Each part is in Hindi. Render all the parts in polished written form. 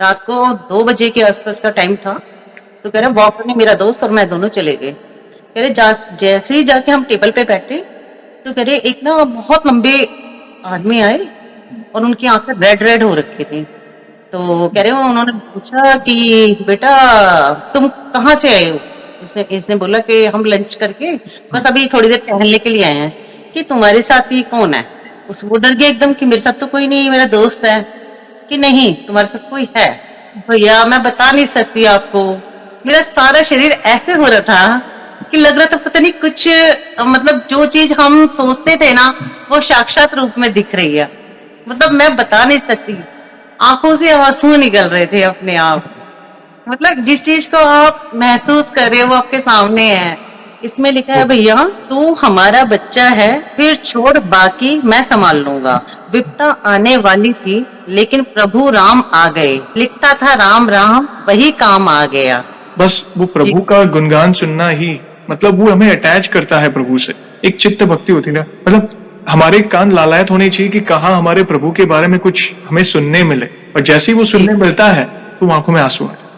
रात को 2 बजे के आसपास का टाइम था। तो कह रहे वॉक करने मेरा दोस्त और मैं दोनों चले गए। कह रहे जैसे ही जाके हम टेबल पे बैठे तो कह रहे एक ना बहुत लंबे आदमी आए और उनकी आंखें रेड रेड हो रखी थी। तो कह रहे हो उन्होंने पूछा कि बेटा तुम कहाँ से आए हो? इसने इसने बोला कि हम लंच करके बस अभी थोड़ी देर टहलने के लिए आए हैं। कि तुम्हारे साथ ही कौन है? उस वो डर गया एकदम कि मेरे साथ तो कोई नहीं, मेरा दोस्त है। कि नहीं तुम्हारे साथ कोई है। भैया मैं बता नहीं सकती आपको, मेरा सारा शरीर ऐसे हो रहा था कि लग रहा था पता नहीं कुछ मतलब जो चीज हम सोचते थे ना वो साक्षात रूप में दिख रही है। मतलब मैं बता नहीं सकती, आंखों से आंसू निकल रहे थे अपने आप। मतलब जिस चीज को आप महसूस कर रहे हो वो आपके सामने है। इसमें लिखा है भैया तू हमारा बच्चा है, फिर छोड़ बाकी मैं संभाल लूंगा। विपदा आने वाली थी लेकिन प्रभु राम आ गए, लिखता था राम राम वही काम आ गया। बस वो जी प्रभु का गुणगान सुनना ही मतलब वो हमें अटैच करता है प्रभु से। एक चित्त भक्ति होती है ना, मतलब हमारे कान लालायत होने चाहिए कि कहाँ हमारे प्रभु के बारे में कुछ हमें सुनने मिले, और जैसे ही वो जी सुनने मिलता है तो आंखों में आंसू आ जाते हैं।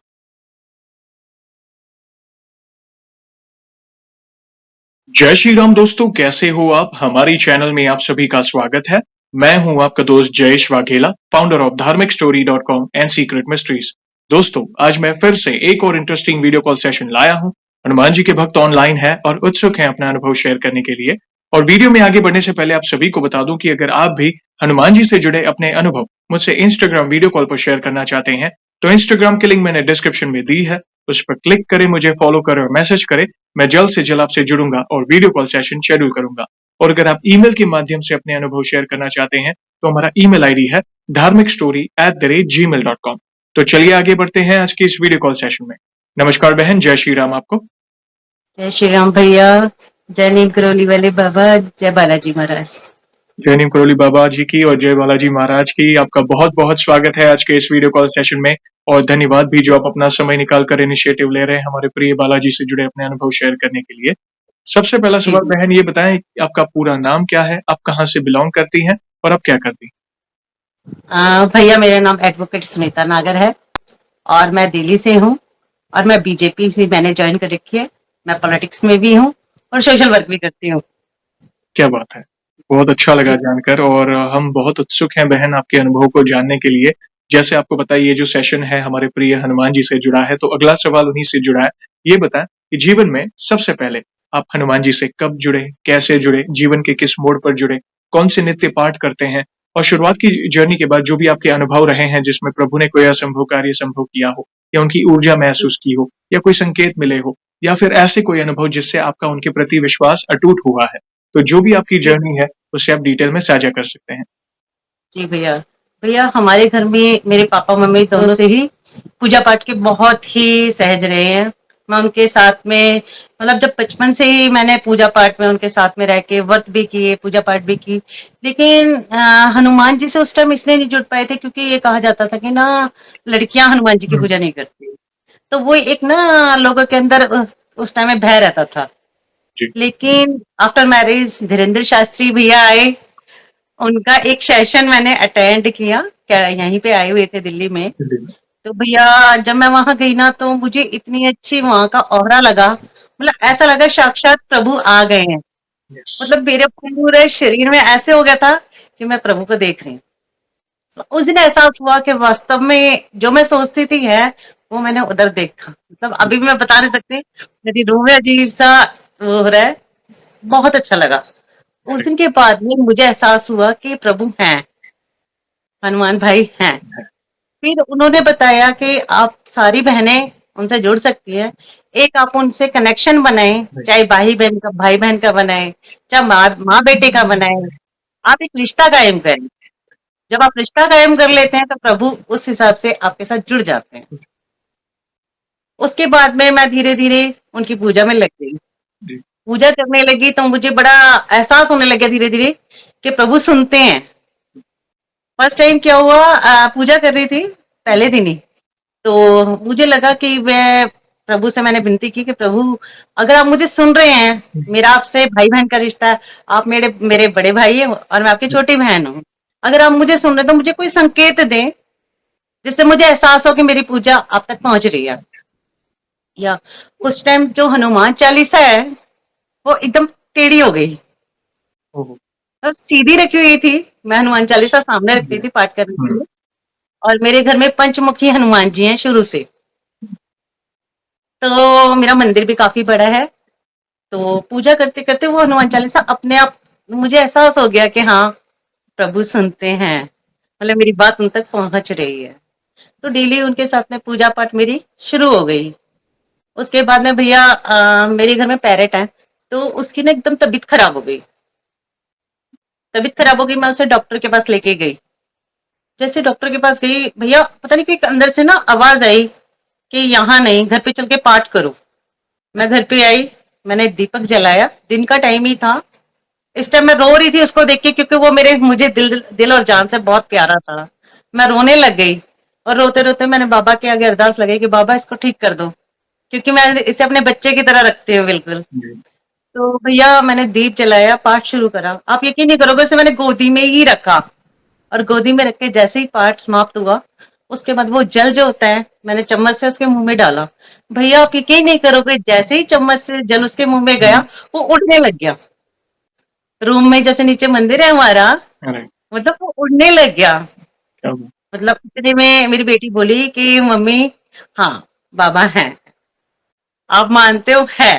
जय श्री राम दोस्तों, कैसे हो आप? हमारी चैनल में आप सभी का स्वागत है। मैं हूं आपका दोस्त जयेश वाघेला, फाउंडर ऑफ धार्मिकस्टोरी.com एंड सीक्रेट मिस्ट्रीज। दोस्तों, आज मैं फिर से एक और इंटरेस्टिंग वीडियो कॉल सेशन लाया हूं। हनुमान जी के भक्त ऑनलाइन है और उत्सुक हैं अपना अनुभव शेयर करने के लिए। और वीडियो में आगे बढ़ने से पहले आप सभी को बता दूं कि अगर आप भी हनुमान जी से जुड़े अपने अनुभव मुझसे इंस्टाग्राम वीडियो कॉल पर शेयर करना चाहते हैं तो इंस्टाग्राम की लिंक मैंने डिस्क्रिप्शन में दी है, उस पर क्लिक करें, मुझे फॉलो करें और मैसेज करें। मैं जल्द से जल्द आपसे जुड़ूंगा और वीडियो कॉल सेशन शेड्यूल करूंगा। और अगर आप ईमेल के माध्यम से अपने अनुभव शेयर करना चाहते हैं तो हमारा ईमेल आईडी है dharmikstory@gmail.com। तो चलिए आगे बढ़ते हैं आज के इस वीडियो कॉल सेशन में। नमस्कार बहन, जय श्री राम आपको। जय श्री राम भैया। जय नीम करोली वाले बाबा, जय बालाजी महाराज। जय नीम करोली बाबा जी की और जय बालाजी महाराज की। आपका बहुत बहुत स्वागत है आज के इस वीडियो कॉल सेशन में। और धन्यवाद भी जो आप अपना समय निकाल कर इनिशिएटिव ले रहे हैं हमारे प्रिय बालाजी से जुड़े अपने अनुभव शेयर करने के लिए। सबसे पहला जी सवाल बहन ये बताएं कि आपका पूरा नाम क्या है, आप कहाँ से बिलोंग करती हैं और आप क्या करती हैं? भैया मेरा नाम एडवोकेट सुनीता नागर है और मैं दिल्ली से हूँ। और मैं बीजेपी से मैंने ज्वाइन कर रखी है। मैं पॉलिटिक्स में भी हूँ और सोशल वर्क भी करती हूँ। क्या बात है, बहुत अच्छा लगा जी जानकर। और हम बहुत उत्सुक हैं बहन आपके अनुभव को जानने के लिए। जैसे आपको पता है ये जो सेशन है हमारे प्रिय हनुमान जी से जुड़ा है, तो अगला सवाल उन्हीं से जुड़ा है। ये बताएं कि जीवन में सबसे पहले आप हनुमान जी से कब जुड़े, कैसे जुड़े, जीवन के किस मोड़ पर जुड़े, कौन से नित्य पाठ करते हैं, और शुरुआत की जर्नी के बाद जो भी आपके अनुभव रहे हैं जिसमें प्रभु ने कोई असंभव कार्य संभव किया हो, या उनकी ऊर्जा महसूस की हो, या कोई संकेत मिले हो, या फिर ऐसे कोई अनुभव जिससे आपका उनके प्रति विश्वास अटूट हुआ है, तो जो भी आपकी जी जर्नी है उसे आप डिटेल में साझा कर सकते हैं। जी भैया। भैया हमारे घर में मेरे पापा मम्मी दोनों से ही पूजा पाठ के बहुत ही सहज रहे हैं। मैं उनके साथ में मतलब जब बचपन से ही मैंने पूजा पाठ में उनके साथ में रह के व्रत भी किए, पूजा पाठ भी की। लेकिन हनुमान जी से उस टाइम इसलिए नहीं जुड़ पाए थे क्योंकि ये कहा जाता था कि ना लड़कियां हनुमान जी की हुँ, पूजा नहीं करती। तो वो एक ना लोगों के अंदर उस टाइम में भय रहता था। जी, लेकिन आफ्टर मैरिज धीरेन्द्र शास्त्री भैया आए, उनका एक सेशन मैंने अटेंड किया, क्या यहीं पे आए हुए थे दिल्ली में। जी, तो भैया जब मैं वहां गई ना तो मुझे इतनी अच्छी वहां का ऑरा लगा, मतलब ऐसा लगा साक्षात प्रभु आ गए हैं। यस, मतलब मेरे पूरे शरीर में ऐसे हो गया था कि मैं प्रभु को देख रही हूँ। तो उस दिन एहसास हुआ कि वास्तव में जो मैं सोचती थी है वो मैंने उधर देखा। मतलब अभी भी मैं बता नहीं सकती, मेरी रूह में अजीब सा वो हो रहा है। बहुत अच्छा लगा। उस दिन के बाद में मुझे एहसास हुआ कि प्रभु हैं, हनुमान भाई हैं। फिर उन्होंने बताया कि आप सारी बहनें उनसे जुड़ सकती हैं। एक आप उनसे कनेक्शन बनाएं, राइट, चाहे भाई बहन का बनाएं, चाहे माँ बेटे का बनाएं। आप एक रिश्ता कायम करें। जब आप रिश्ता कायम कर लेते हैं तो प्रभु उस हिसाब से आपके साथ जुड़ जाते हैं। उसके बाद में मैं धीरे धीरे उनकी पूजा में लग गई। जी, पूजा करने लगी तो मुझे बड़ा एहसास होने लगा धीरे धीरे कि प्रभु सुनते हैं। फर्स्ट टाइम क्या हुआ, पूजा कर रही थी पहले दिन ही। तो मुझे लगा कि मैं प्रभु से मैंने विनती की कि प्रभु अगर आप मुझे सुन रहे हैं, हुँ, मेरा आपसे भाई बहन का रिश्ता है, आप मेरे मेरे बड़े भाई हैं और मैं आपकी जी, छोटी बहन हूँ। अगर आप मुझे सुन रहे हैं तो मुझे कोई संकेत दें जिससे मुझे एहसास हो कि मेरी पूजा आप तक पहुंच रही है। या उस टाइम जो हनुमान चालीसा है वो एकदम टेढ़ी हो गई, ओह! तो सीधी रखी हुई थी। मैं हनुमान चालीसा सामने रखती जी। थी पाठ करने के हुँ, लिए। और मेरे घर में पंचमुखी हनुमान जी हैं शुरू से। तो मेरा मंदिर भी काफी बड़ा है। तो पूजा करते करते वो हनुमान चालीसा अपने आप मुझे एहसास हो गया कि हाँ, प्रभु सुनते हैं, मतलब मेरी बात उन तक पहुंच रही है। तो डेली उनके साथ में पूजा पाठ मेरी शुरू हो गई। उसके बाद में भैया मेरे घर में पैरेट है, तो उसकी ना एकदम तबीयत खराब हो गई। तबीयत खराब हो गई, मैं उसे डॉक्टर के पास लेके गई। जैसे डॉक्टर के पास गई भैया, पता नहीं कि अंदर से ना आवाज आई कि यहाँ नहीं, घर पे चल के पाठ करो। मैं घर पे आई, मैंने दीपक जलाया, दिन का टाइम ही था। इस टाइम मैं रो रही थी उसको देख के, क्योंकि वो मेरे मुझे दिल दिल और जान से बहुत प्यारा था। मैं रोने लग गई। और रोते रोते मैंने बाबा के आगे अरदास लगाई कि बाबा इसको ठीक कर दो, क्योंकि मैं इसे अपने बच्चे की तरह रखती हूँ बिल्कुल। जी। तो भैया मैंने दीप जलाया, पाठ शुरू करा। आप यकीन नहीं करोगे, उसे मैंने गोदी में ही रखा। और गोदी में रख के जैसे ही पाठ समाप्त हुआ, उसके बाद वो जल जो होता है, मैंने चम्मच से उसके मुंह में डाला। भैया आप यकीन नहीं करोगे, जैसे ही चम्मच से जल उसके मुंह में गया, हुँ, वो उड़ने लग गया। रूम में जैसे नीचे मंदिर है हमारा, अरे! मतलब वो उड़ने लग गया। क्या बात मतलब इतने में मेरी बेटी बोली कि मम्मी, हाँ, बाबा हैं, आप मानते हो है।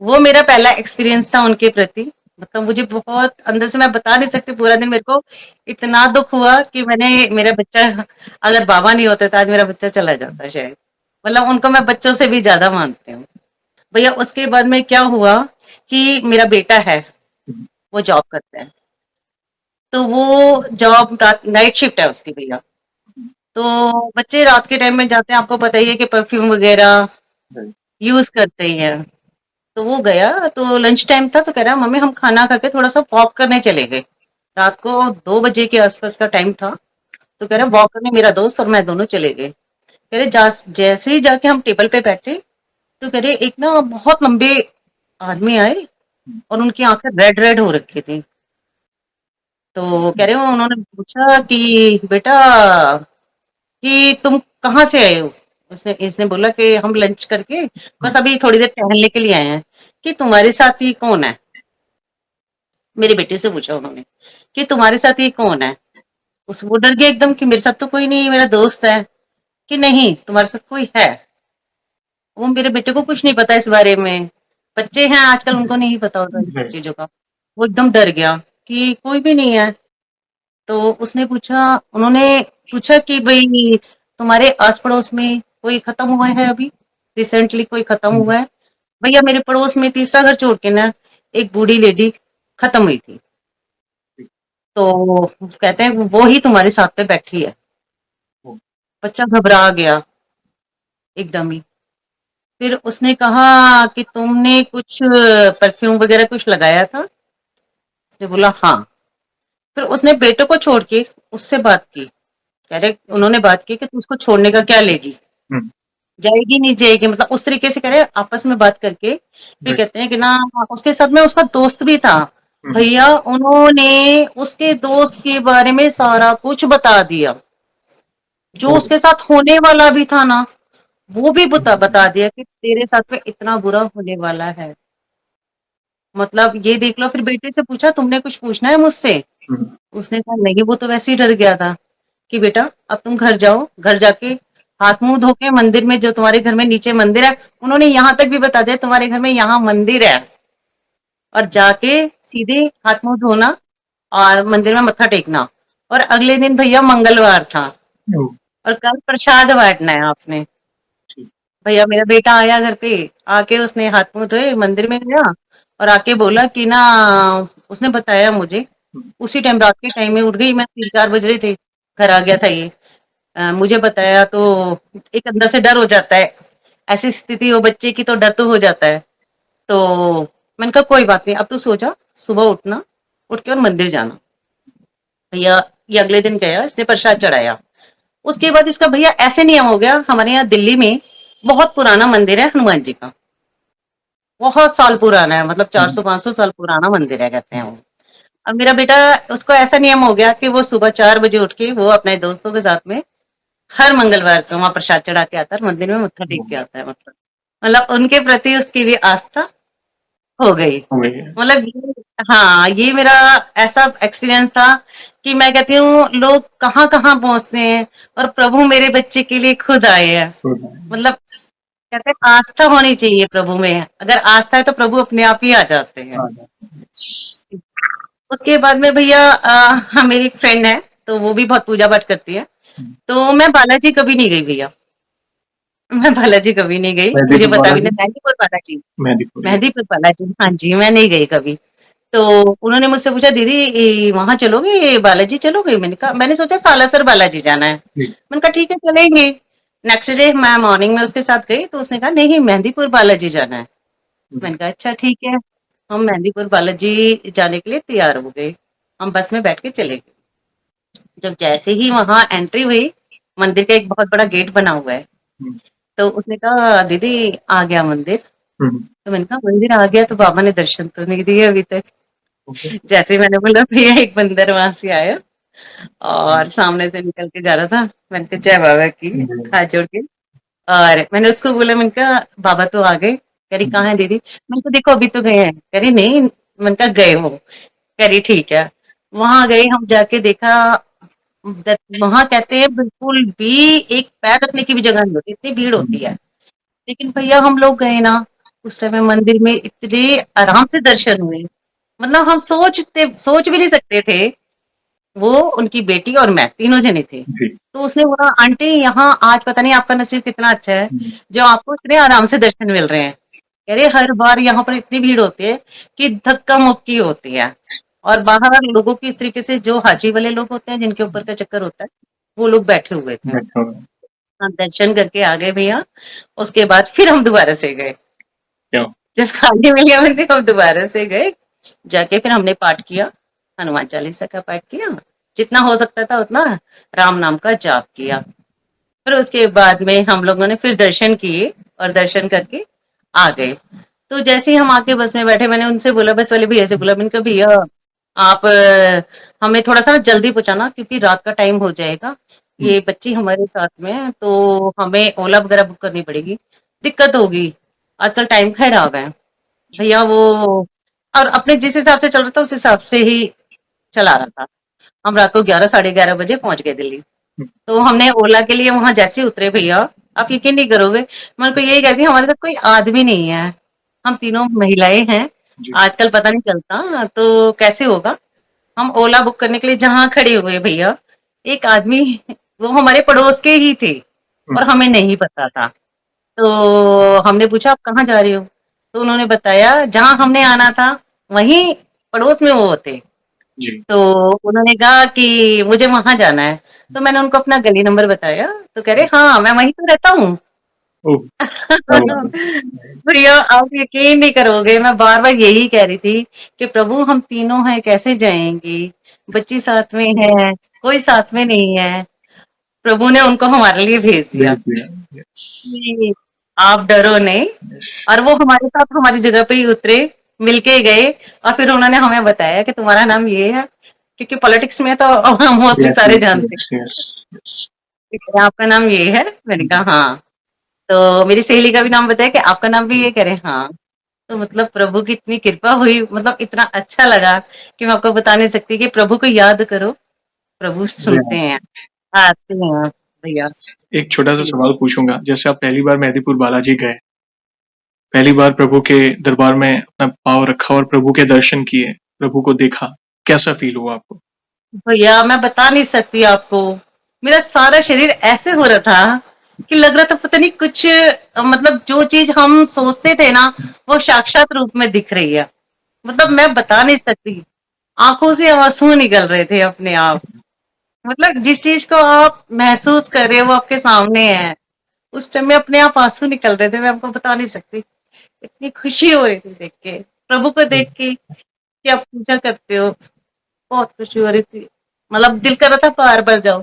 वो मेरा पहला एक्सपीरियंस था उनके प्रति। मतलब मुझे बहुत अंदर से, मैं बता नहीं सकती, पूरा दिन मेरे को इतना दुख हुआ कि मैंने, मेरा बच्चा, अगर बाबा नहीं होते तो आज मेरा बच्चा चला जाता शायद। मतलब उनको मैं बच्चों से भी ज्यादा मानती हूँ। भैया उसके बाद में क्या हुआ कि मेरा बेटा है, हुँ, वो जॉब करता है। तो वो जॉब रात, नाइट शिफ्ट है उसकी भैया। तो बच्चे रात के टाइम में जाते हैं, आपको पता ही है कि परफ्यूम वगैरह राइट। यूज करते ही हैं। तो वो गया, तो लंच टाइम था, तो कह रहा मम्मी हम खाना खा के थोड़ा सा वॉक करने चले गए। रात को 2 बजे के आसपास का टाइम था। तो कह रहा वॉक करने मेरा दोस्त और मैं दोनों चले गए। कह रहे जैसे ही जाके हम टेबल पे बैठे, तो कह रहे एक ना बहुत लंबे आदमी आए, हुँ, और उनकी आंखें रेड रेड हो रखी थी। तो कह हुँ, रहे वो, उन्होंने पूछा कि बेटा, कि तुम कहाँ से आए हो। उसने इसने बोला कि हम लंच करके हुँ, बस अभी थोड़ी देर टहलने के लिए आए हैं। कि तुम्हारे साथ ही कौन है, मेरे बेटे से पूछा उन्होंने, कि तुम्हारे साथ ये कौन है। उस वो डर गया एकदम कि मेरे साथ तो कोई नहीं, मेरा दोस्त है। कि नहीं, तुम्हारे साथ कोई है। वो मेरे बेटे को कुछ नहीं पता इस बारे में। बच्चे हैं आजकल, जी, उनको नहीं पता होता इन सब राइट। चीजों का। वो एकदम डर गया कि कोई भी नहीं है। तो उसने पूछा, उन्होंने पूछा कि भाई तुम्हारे आस पड़ोस में कोई खत्म हुआ है अभी, रिसेंटली कोई खत्म हुँ, हुआ है। भैया मेरे पड़ोस में तीसरा घर छोड़ के ना एक बूढ़ी लेडी खत्म हुई थी। जी, तो कहते हैं वो ही तुम्हारे साथ पे बैठी है। ओह! बच्चा घबरा गया एकदम ही। फिर उसने कहा कि तुमने कुछ परफ्यूम वगैरह कुछ लगाया था। उसने बोला हाँ। फिर उसने बेटे को छोड़ के उससे बात की। कह रहे उन्होंने बात की कि तू उसको छोड़ने का क्या लेगी, हुँ, जाएगी नहीं जाएगी, मतलब उस तरीके से कह रहे आपस में बात करके। फिर राइट। कहते हैं कि ना, उसके साथ में उसका दोस्त भी था। हुँ, हुँ, भैया उन्होंने उसके दोस्त के बारे में सारा कुछ बता दिया, जो ओह! उसके साथ होने वाला भी था ना, वो भी हुँ, बता हुँ, बता दिया कि तेरे साथ में इतना बुरा होने वाला है। मतलब ये देख लो। फिर बेटे से पूछा तुमने कुछ पूछना है मुझसे। हुँ, उसने कहा नहीं, वो तो वैसे ही डर गया था। कि बेटा अब तुम घर जाओ, घर जाके हाथ मुंह धो के मंदिर में, जो तुम्हारे घर में नीचे मंदिर है, उन्होंने यहाँ तक भी बता दिया तुम्हारे घर में यहाँ मंदिर है, और जाके सीधे हाथ मुंह धोना और मंदिर में मत्था टेकना। और अगले दिन भैया मंगलवार था, ओह! और कल प्रसाद बांटना है आपने। जी, भैया मेरा बेटा आया घर पे, आके उसने हाथ मुंह धोए, मंदिर में गया, और आके बोला कि ना, उसने बताया मुझे। हुँ, उसी टाइम, रात के टाइम में उठ गई मैं, 3-4 बज रहे थे, घर आ गया था ये। मुझे बताया तो एक अंदर से डर हो जाता है। ऐसी स्थिति हो बच्चे की तो डर तो हो जाता है। तो मैंने कहा कोई बात नहीं, अब तू सो जा, सुबह उठना, उठ के और मंदिर जाना। भैया ये अगले दिन गया, इसने प्रसाद चढ़ाया। उसके बाद इसका भैया ऐसे नियम हो गया, हमारे यहाँ दिल्ली में बहुत पुराना मंदिर है हनुमान जी का। बहुत साल पुराना है, मतलब हुँ, 400-500 साल पुराना मंदिर है कहते हैं हुँ, वो। अब मेरा बेटा, उसको ऐसा नियम हो गया कि वो सुबह 4 बजे उठ के वो अपने दोस्तों के साथ में हर मंगलवार को वहाँ प्रसाद चढ़ा के आता है, मंदिर में मत्था टेक के आता है मतलब उनके प्रति उसकी भी आस्था हो गई। हो गई है। मतलब ये हाँ, ये मेरा ऐसा एक्सपीरियंस था कि मैं कहती हूँ लोग कहाँ-कहाँ पहुँचते हैं और प्रभु मेरे बच्चे के लिए खुद आए हैं। तो मतलब कहते हैं आस्था होनी चाहिए प्रभु में, अगर आस्था है तो प्रभु अपने आप ही आ जाते हैं। आ जाता है। उसके बाद में भैया मेरी एक फ्रेंड है, तो वो भी बहुत पूजा-पाठ करती है, हुँ, तो मैं बालाजी कभी नहीं गई भैया, मैं बालाजी कभी नहीं गई, मुझे मेहदीपुर पता भी बालाजी, नहीं मेहंदीपुर बालाजी, मेहदीपुर यस। मेहंदीपुर बालाजी हाँ जी, मैं नहीं गई कभी। तो उन्होंने मुझसे पूछा दीदी वहाँ चलोगे बालाजी चलोगे? मैंने सोचा सालासर बालाजी जाना है। जी, मैंने कहा ठीक है चलेंगे। नेक्स्ट डे मैं मॉर्निंग में उसके साथ गई तो उसने कहा नहीं मेहंदीपुर बालाजी जाना है। हुँ, मैंने कहा अच्छा ठीक है। हम मेहंदीपुर बालाजी जाने के लिए तैयार हो गए। हम बस में बैठ के चले गए। जब जैसे ही वहाँ एंट्री हुई, मंदिर का एक बहुत बड़ा गेट बना हुआ है। हुँ, तो उसने कहा दीदी आ गया मंदिर। हुँ, हुँ, तो मैंने कहा मंदिर आ गया तो बाबा ने दर्शन तो नहीं दिए अभी तक। ओके, जैसे ही मैंने बोला भैया एक बंदर वहां से आया हुँ, और सामने से निकल के जा रहा था। मैंने कहा जय बाबा की जी, हाथ जोड़ के और मैंने उसको बोला मैंने कहा बाबा तो आ गए। कह रही हुँ, कहाँ है दीदी? मैंने कहा देखो अभी तो गए हैं। कह रही नहीं मैंने कहा गए हो। कह रही ठीक है। वहां गए हम जाके देखा वहां कहते हैं बिल्कुल भी एक पैर रखने की भी जगह नहीं होती इतनी भीड़ होती है। हुँ, लेकिन भैया हम लोग गए ना उस समय मंदिर में इतने आराम से दर्शन हुए। मतलब हम सोच भी नहीं सकते थे। वो उनकी बेटी और मैं तीनों जने थे। जी, तो उसने बोला आंटी यहाँ आज पता नहीं आपका नसीब कितना अच्छा है हुँ, जो आपको इतने आराम से दर्शन मिल रहे हैं। कह रहे हर बार यहाँ पर इतनी भीड़ होती है कि धक्का मुक्की होती है और बाहर लोगों की इस तरीके से जो हाजी वाले लोग होते हैं जिनके ऊपर का चक्कर होता है वो लोग बैठे हुए थे। बैठा हुआ है, हाँ, दर्शन करके आ गए भैया। उसके बाद फिर हम दोबारा से गए। क्या जब खाने में लिया मैंने हम दोबारा से गए। जाके फिर हमने पाठ किया, हनुमान चालीसा का पाठ किया। जितना हो सकता था उतना राम नाम का जाप किया। फिर उसके बाद में हम लोगों ने फिर दर्शन किए और दर्शन करके आ गए। तो जैसे ही हम आके बस में बैठे मैंने उनसे बोला बस वाले भैया से बोला मैंने कहा भैया आप हमें थोड़ा-सा जल्दी पहुँचाना क्योंकि रात का टाइम हो जाएगा। हुँ, ये बच्ची हमारे साथ में है तो हमें ओला वगैरह बुक करनी पड़ेगी। दिक्कत होगी। आजकल टाइम खराब है। भैया वो और अपने जिस हिसाब से चल रहा था उस हिसाब से ही चला रहा था। हम रात को 11 साढ़े 11 बजे पहुँच गए दिल्ली। हुँ, तो हमने ओला के लिए वहाँ जैसे ही उतरे भैया, आप यकीन नहीं करोगे, मैं उनको यही कहती हूँ हमारे साथ कोई आदमी नहीं है। हम तीनों महिलाएँ हैं। जी, आजकल पता नहीं चलता तो कैसे होगा? हम ओला बुक करने के लिए जहाँ खड़े हुए भैया, एक आदमी वो हमारे पड़ोस के ही थे हुँ, और हमें नहीं पता था। तो हमने पूछा आप कहाँ जा रहे हो? तो उन्होंने बताया जहाँ हमने आना था, वहीं पड़ोस में वो थे। जी, तो उन्होंने कहा कि मुझे वहाँ जाना है। तो मैंने उनको अपना गली नंबर बताया, तो कह रहे हाँ, मैं वहीं तो रहता हूँ। ओह! क्या बात है। भैया आप यकीन नहीं करोगे, मैं बार-बार यही कह रही थी कि प्रभु हम तीनों हैं कैसे जाएँगे? बच्ची यस, साथ में है, कोई साथ में नहीं है। प्रभु ने उनको हमारे लिए भेज दिया भेज दिया, यस, कि आप डरो नहीं यस, और वो हमारे साथ हमारी जगह पे ही उतरे, मिलके गए और फिर उन्होंने हमें बताया कि तुम्हारा नाम ये है, क्योंकि पॉलिटिक्स में तो मोस्टली यस, सारे यस, जानते यस, हैं। यस, यस, ठीक है, आपका नाम ये है? मैंने जी, कहा हाँ। तो मेरी सहेली का भी नाम बताया कि आपका नाम भी जी, ये? कह रहे हाँ। तो मतलब प्रभु की इतनी कृपा हुई मतलब इतना अच्छा लगा कि मैं आपको बता नहीं सकती कि प्रभु को याद करो, प्रभु जी सुनते हाँ। हैं, आते हैं भैया। एक छोटा-सा जी। सवाल पूछूँगा, जैसे आप पहली बार मेहदीपुर बालाजी गए, पहली बार प्रभु के दरबार में अपना पाँव रखा और प्रभु के दर्शन किए, प्रभु को देखा, कैसा फ़ील हुआ आपको? भैया मैं बता नहीं सकती आपको, मेरा सारा शरीर ऐसे हो रहा था कि लग रहा था पता नहीं कुछ मतलब जो चीज़ हम सोचते थे ना, वो साक्षात रूप में दिख रही है। मतलब मैं बता नहीं सकती, आँखों से आँसू निकल रहे थे अपने आप। मतलब जिस चीज़ को आप महसूस कर रहे हो वो आपके सामने है। उस टाइम में अपने आप आँसू निकल रहे थे, मैं आपको बता नहीं सकती। इतनी खुशी हो रही थी देख के, प्रभु को हुँ, देख के कि आप पूजा करते हो, बहुत खुशी हो रही थी। मतलब दिल कर रहा था बार-बार जाओ।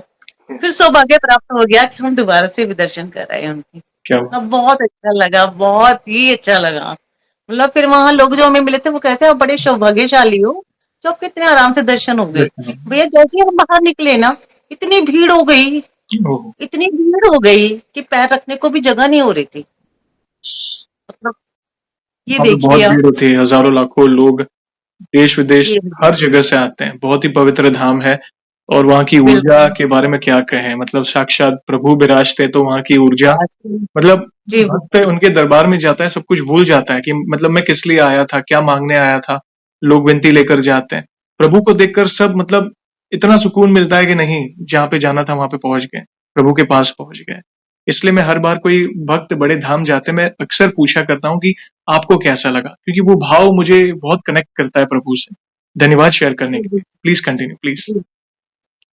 फिर यस, सौभाग्य प्राप्त हो गया कि हम दोबारा से भी दर्शन कर आए उनके। क्या हुआ? अब बहुत अच्छा लगा, बहुत ही अच्छा लगा। मतलब फिर वहाँ लोग जो हमें मिले थे वो कहते हैं आप बड़े सौभाग्यशाली हो, जो आपके इतने आराम से दर्शन हो गए। दर्शन हो गए। भैया जैसे ही हम बाहर निकले ना, इतनी भीड़ हो गई। ओह! इतनी भीड़ हो गई कि पैर रखने को भी जगह नहीं हो रही थी। मतलब ये वहाँ पे बहुत देखिए आप। भीड़ होती है, हज़ारों लाखों लोग देश-विदेश ये हर जगह से आते हैं, बहुत ही पवित्र धाम है और वहाँ की ऊर्जा बिल्कुल। के बारे में क्या कहें, मतलब साक्षात प्रभु विराजते तो वहाँ की ऊर्जा मतलब जी, भक्त उनके दरबार में जाता है, सब कुछ भूल जाता है कि मतलब मैं किस लिए आया था, क्या माँगने आया था, लोग विनती लेकर जाते हैं। प्रभु को देखकर सब मतलब इतना सुकून मिलता है कि नहीं, जहाँ पे जाना था वहाँ पे पहुँच गए, प्रभु के पास पहुँच गए। इसलिए मैं हर बार कोई भक्त बड़े धाम जाते हैं, मैं अक्सर पूछा करता हूँ कि आपको कैसा लगा? क्योंकि वो भाव मुझे बहुत कनेक्ट करता है प्रभु से। धन्यवाद शेयर करने के जी, लिए। Please continue please. जी।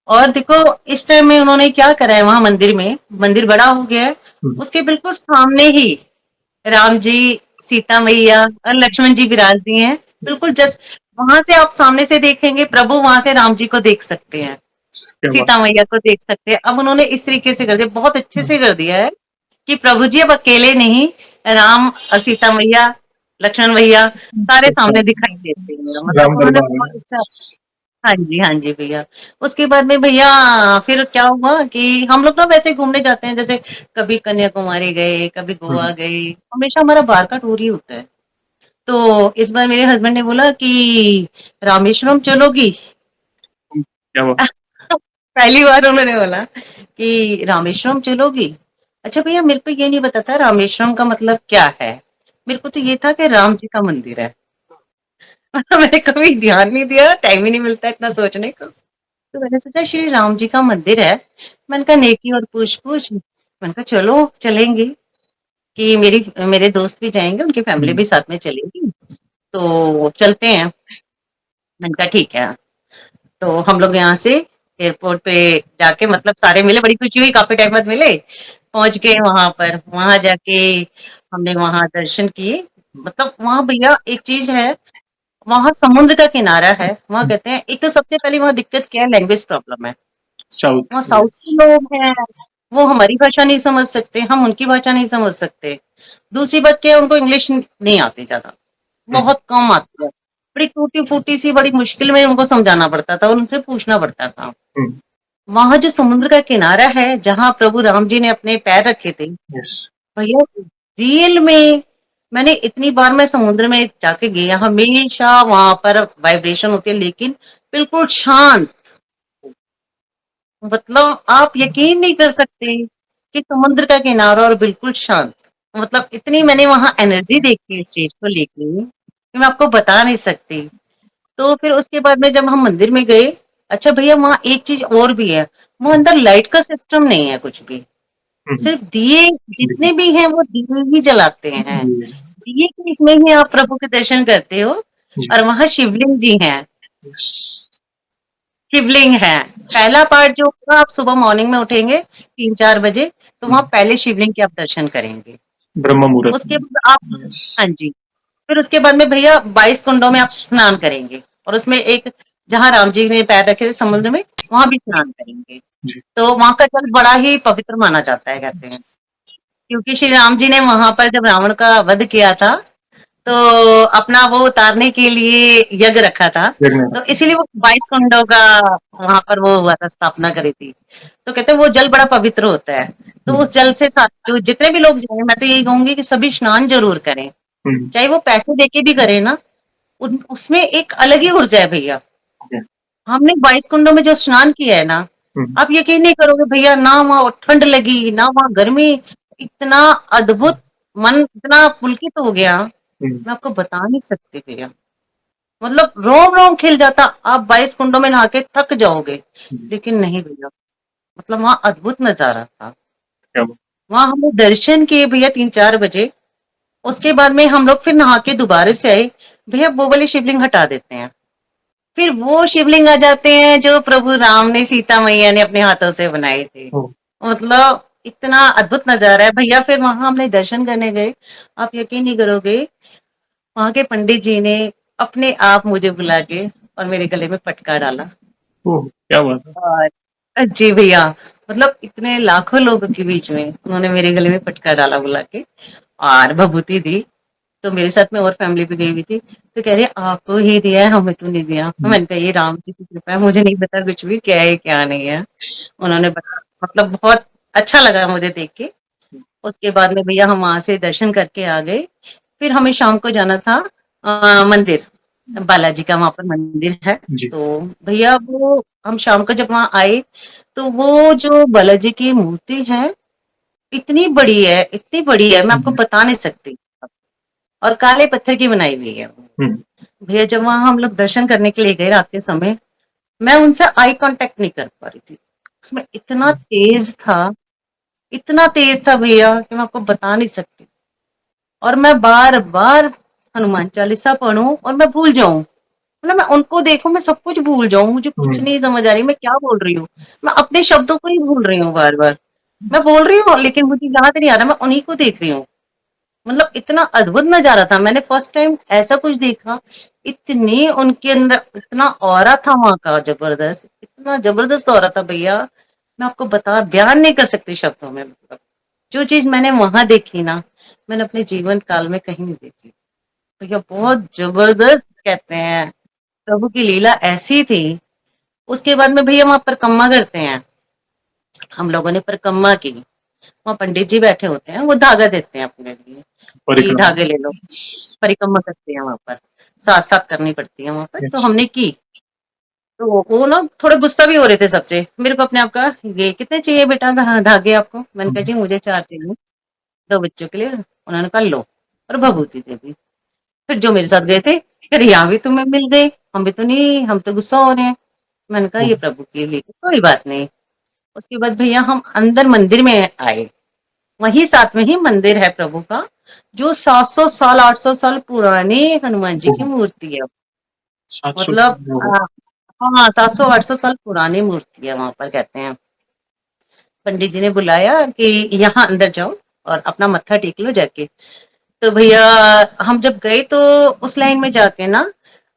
और देखो इस टाइम में उन्होंने क्या करा है वहाँ मंदिर में, मंदिर बड़ा हो गया है, हुँ, उसके बिल्कुल सामने ही राम जी, सीता मैया और लक्ष्मण जी विराजती हैं। बिल्कुल यस, जस्ट वहां से आप सामने से देखेंगे प्रभु वहां से राम जी को देख सकते हैं, क्या बात सीता मैया को देख सकते हैं। अब उन्होंने इस तरीके से कर दिया, बहुत अच्छे है। से कर दिया है कि प्रभु जी अब अकेले नहीं, राम और सीता मैया, लक्ष्मण भैया सारे सब सामने साथ दिखाई देते हैं। राम मतलब उन्होंने दरबार में। बहुत अच्छा। हाँ जी भैया। उसके बाद में भैया फिर क्या हुआ कि हम लोग ना वैसे घूमने जाते हैं, जैसे कभी कन्याकुमारी गए, कभी हुँ, गोवा गए, हमेशा हमारा बाहर का टूर ही होता है। तो इस बार मेरे हस्बैंड ने बोला कि रामेश्वरम चलोगी? हुँ, क्या बात पहली बार उन्होंने बोला कि रामेश्वरम चलोगी? अच्छा भैया मेरे को ये नहीं पता था रामेश्वरम का मतलब क्या है। मेरे को तो ये था कि राम जी का मंदिर है। मैंने कभी ध्यान नहीं दिया, टाइम ही नहीं मिलता इतना सोचने को। तो मैंने सोचा श्री राम जी का मंदिर है। मैंने कहा नेकी और पूछ-पूछ, मैंने कहा चलो चलेंगे कि मेरी मेरे दोस्त भी जाएँगे, उनकी फैमिली हुँ, भी साथ में चलेगी, तो चलते हैं। मैंने कहा ठीक है। तो हम लोग यहाँ से एयरपोर्ट पे जाके मतलब सारे मिले, बड़ी खुशी हुई, काफ़ी टाइम बाद मिले। पहुँच गए वहाँ पर, वहाँ जाके हमने वहाँ दर्शन किए। मतलब वहाँ भैया एक चीज़ है, वहाँ समुद्र का किनारा है, वहाँ हुँ, कहते हैं एक तो सबसे पहली वहाँ दिक्कत क्या है, लैंग्वेज प्रॉब्लम है। साउथ वहाँ साउथ यस। के लोग हैं, वो हमारी भाषा नहीं समझ सकते, हम उनकी भाषा नहीं समझ सकते। दूसरी बात क्या है, उनको इंग्लिश नहीं आती ज़्यादा, हुँ, बहुत कम आती है। बड़ी टूटी-फूटी सी बड़ी मुश्किल में उनको समझाना पड़ता था और उनसे पूछना पड़ता था। हुँ, वहाँ जो समुद्र का किनारा है, जहाँ प्रभु राम जी ने अपने पैर रखे थे, यस। भैया रियल में मैंने इतनी बार मैं समुद्र में जाके गई, हमेशा वहाँ पर वाइब्रेशन होती है, लेकिन बिल्कुल शांत। मतलब आप यकीन नहीं कर सकते कि समुद्र का किनारा और बिल्कुल शांत। मतलब इतनी मैंने वहाँ एनर्जी देखी इस चीज़ को लेके कि मैं आपको बता नहीं सकती। तो फिर उसके बाद में जब हम मंदिर में गए, अच्छा भैया वहाँ एक चीज़ और भी है, वहाँ अंदर लाइट का सिस्टम नहीं है कुछ भी। हुँ, हुँ, सिर्फ़ दिए देखिए जितने भी हैं वो दिए ही जलाते हैं। जी, दिए के इसमें ही आप प्रभु के दर्शन करते हो जी, और वहाँ शिवलिंग जी हैं। यस, शिवलिंग है। पहला पार्ट जो होगा आप सुबह मॉर्निंग में उठेंगे 3-4 बजे, तो हुँ, वहाँ पहले शिवलिंग के आप दर्शन करेंगे। ब्रह्म मुहूर्त उसके में। बाद आप यस, हाँ जी, फिर उसके बाद में भैया 22 कुंडों में आप स्नान करेंगे और उसमें एक जहाँ राम जी ने पैर रखे थे समुद्र में, वहाँ भी स्नान करेंगे। जी, तो वहाँ का जल बड़ा ही पवित्र माना जाता है कहते हैं। क्योंकि श्री राम जी ने वहाँ पर जब रावण का वध किया था तो अपना वो उतारने के लिए यज्ञ रखा था, जगन्नाथ तो इसीलिए वो 22 कुंडों का वहाँ पर वो हुआ था, स्थापना करी थी। तो कहते हैं वो जल बड़ा पवित्र होता है, तो हुँ, उस जल से साथ जो जितने भी लोग जाएँ, मैं तो यही कहूँगी कि सभी स्नान ज़रूर करें, हुँ, चाहे वो पैसे देके भी करें ना, उन उसमें एक अलग ही ऊर्जा है भैया। ओके, हमने 22 कुंडों में जो स्नान किया है ना, हुँ, आप यकीन नहीं करोगे भैया, ना वहाँ ठंड लगी, ना वहाँ गर्मी, इतना अद्भुत, मन इतना पुलकित हो गया, हुँ, मैं आपको बता नहीं सकती भैया। मतलब रोम-रोम खिल जाता, आप 22 कुंडों में नहा के थक जाओगे, जी, लेकिन नहीं भैया, मतलब वहाँ अद्भुत नज़ारा था। क्या बात वहाँ हमने दर्शन किए भैया 3-4 बजे, उसके बाद में हम लोग फिर नहा के दोबारा से आए, भैया वो वाली शिवलिंग हटा देते हैं। फिर वो शिवलिंग आ जाते हैं जो प्रभु राम ने, सीता मैया ने अपने हाथों से बनाए थे। ओह! मतलब इतना अद्भुत नज़ारा है भैया, फिर वहाँ हमने दर्शन करने गए, आप यकीन नहीं करोगे, वहाँ के पंडित जी ने अपने आप मुझे बुला के और मेरे गले में पटका डाला। ओह! क्या बात है। और जी भैया, मतलब इतने लाखों लोगों के बीच में उन्होंने मेरे गले में पटका डाला बुला के और भभूति दी। तो मेरे साथ में और फैमिली भी गई हुई थी, तो कह रही आपको ही दिया है, हमें तो नहीं दिया। हुँ, मैंने कहा ये राम जी की कृपा है, मुझे नहीं पता कुछ भी क्या है क्या नहीं है। उन्होंने बताया मतलब बहुत अच्छा लगा मुझे देख के। उसके बाद में भैया हम वहाँ से दर्शन करके आ गए। फिर हमें शाम को जाना था मंदिर, बालाजी का वहाँ पर मंदिर है। जी। तो भैया वो हम शाम को जब वहाँ आए, तो वो जो बालाजी की मूर्ति है, इतनी बड़ी है, मैं हुँ, आपको हुँ। बता नहीं सकती। और काले पत्थर की बनाई हुई है वो। हुँ, भैया जब वहाँ हम लोग दर्शन करने के लिए गए रात के समय, मैं उनसे आई कांटेक्ट नहीं कर पा रही थी। उसमें इतना तेज था भैया कि मैं आपको बता नहीं सकती। और मैं बार-बार हनुमान चालीसा पढूँ और मैं भूल जाऊँ। मतलब मैं उनको देखूँ, मैं सब कुछ भूल जाऊँ, मुझे हुँ। कुछ नहीं समझ आ रही, मैं क्या बोल रही हूँ? मैं अपने शब्दों को ही भूल रही हूँ बार-बार। मैं बोल रही हूँ लेकिन मुझे याद नहीं आ रहा, मैं उन्हीं को देख रही हूँ। मतलब इतना अद्भुत नज़ारा था, मैंने फर्स्ट टाइम ऐसा कुछ देखा। इतनी उनके अंदर इतना ऑरा था वहाँ का ज़बरदस्त, इतना ज़बरदस्त ऑरा था भैया, मैं आपको बता बयान नहीं कर सकती शब्दों में मतलब। जो चीज़ मैंने वहाँ देखी ना, मैंने अपने जीवन काल में कहीं नहीं देखी। भैया बहुत ज़बरदस्त कहते हैं, प्रभु की लीला ऐसी थी। उसके बाद में भैया वहाँ परिक्रमा करते हैं, हम लोगों ने परिक्रमा की। वहाँ पंडित जी बैठे होते हैं, वो धागा देते हैं अपने लिए, कि परिक्रमा। धागे ले लो। परिक्रमा करते हैं वहाँ पर, साथ-साथ करनी पड़ती है वहाँ पर, तो यस। हमने की। तो वो ना थोड़े गुस्सा भी हो रहे थे सबसे। मेरे को अपने आप का, "ये कितने चाहिए बेटा धागे आपको?" मैंने कहा, हुँ, "जी मुझे 4 चाहिए, 2 बच्चों के लिए।" उन्होंने कहा, "लो।" और भभूति दे दी। फिर जो मेरे साथ गए थे, कह रहे, "यहाँ भी तुम्हें मिल गई, हम तो गुस्सा हो रहे हैं।" मैंने कहा, हुँ, "ये प्रभु के लिए, कोई बात नहीं।" उसके बाद भैया हम अंदर मंदिर में आए। वहीं साथ में ही मंदिर है प्रभु का, जो 700 साल, 800 साल पुरानी हनुमान जी की ओह! मूर्ति है। 700 मतलब साल हो गए। हाँ, 700-800 साल पुरानी मूर्ति है वहाँ पर कहते हैं। पंडित जी ने बुलाया कि यहाँ अंदर जाओ और अपना मत्था टेक लो जाके। तो भैया हम जब गए तो उस लाइन में जाके ना,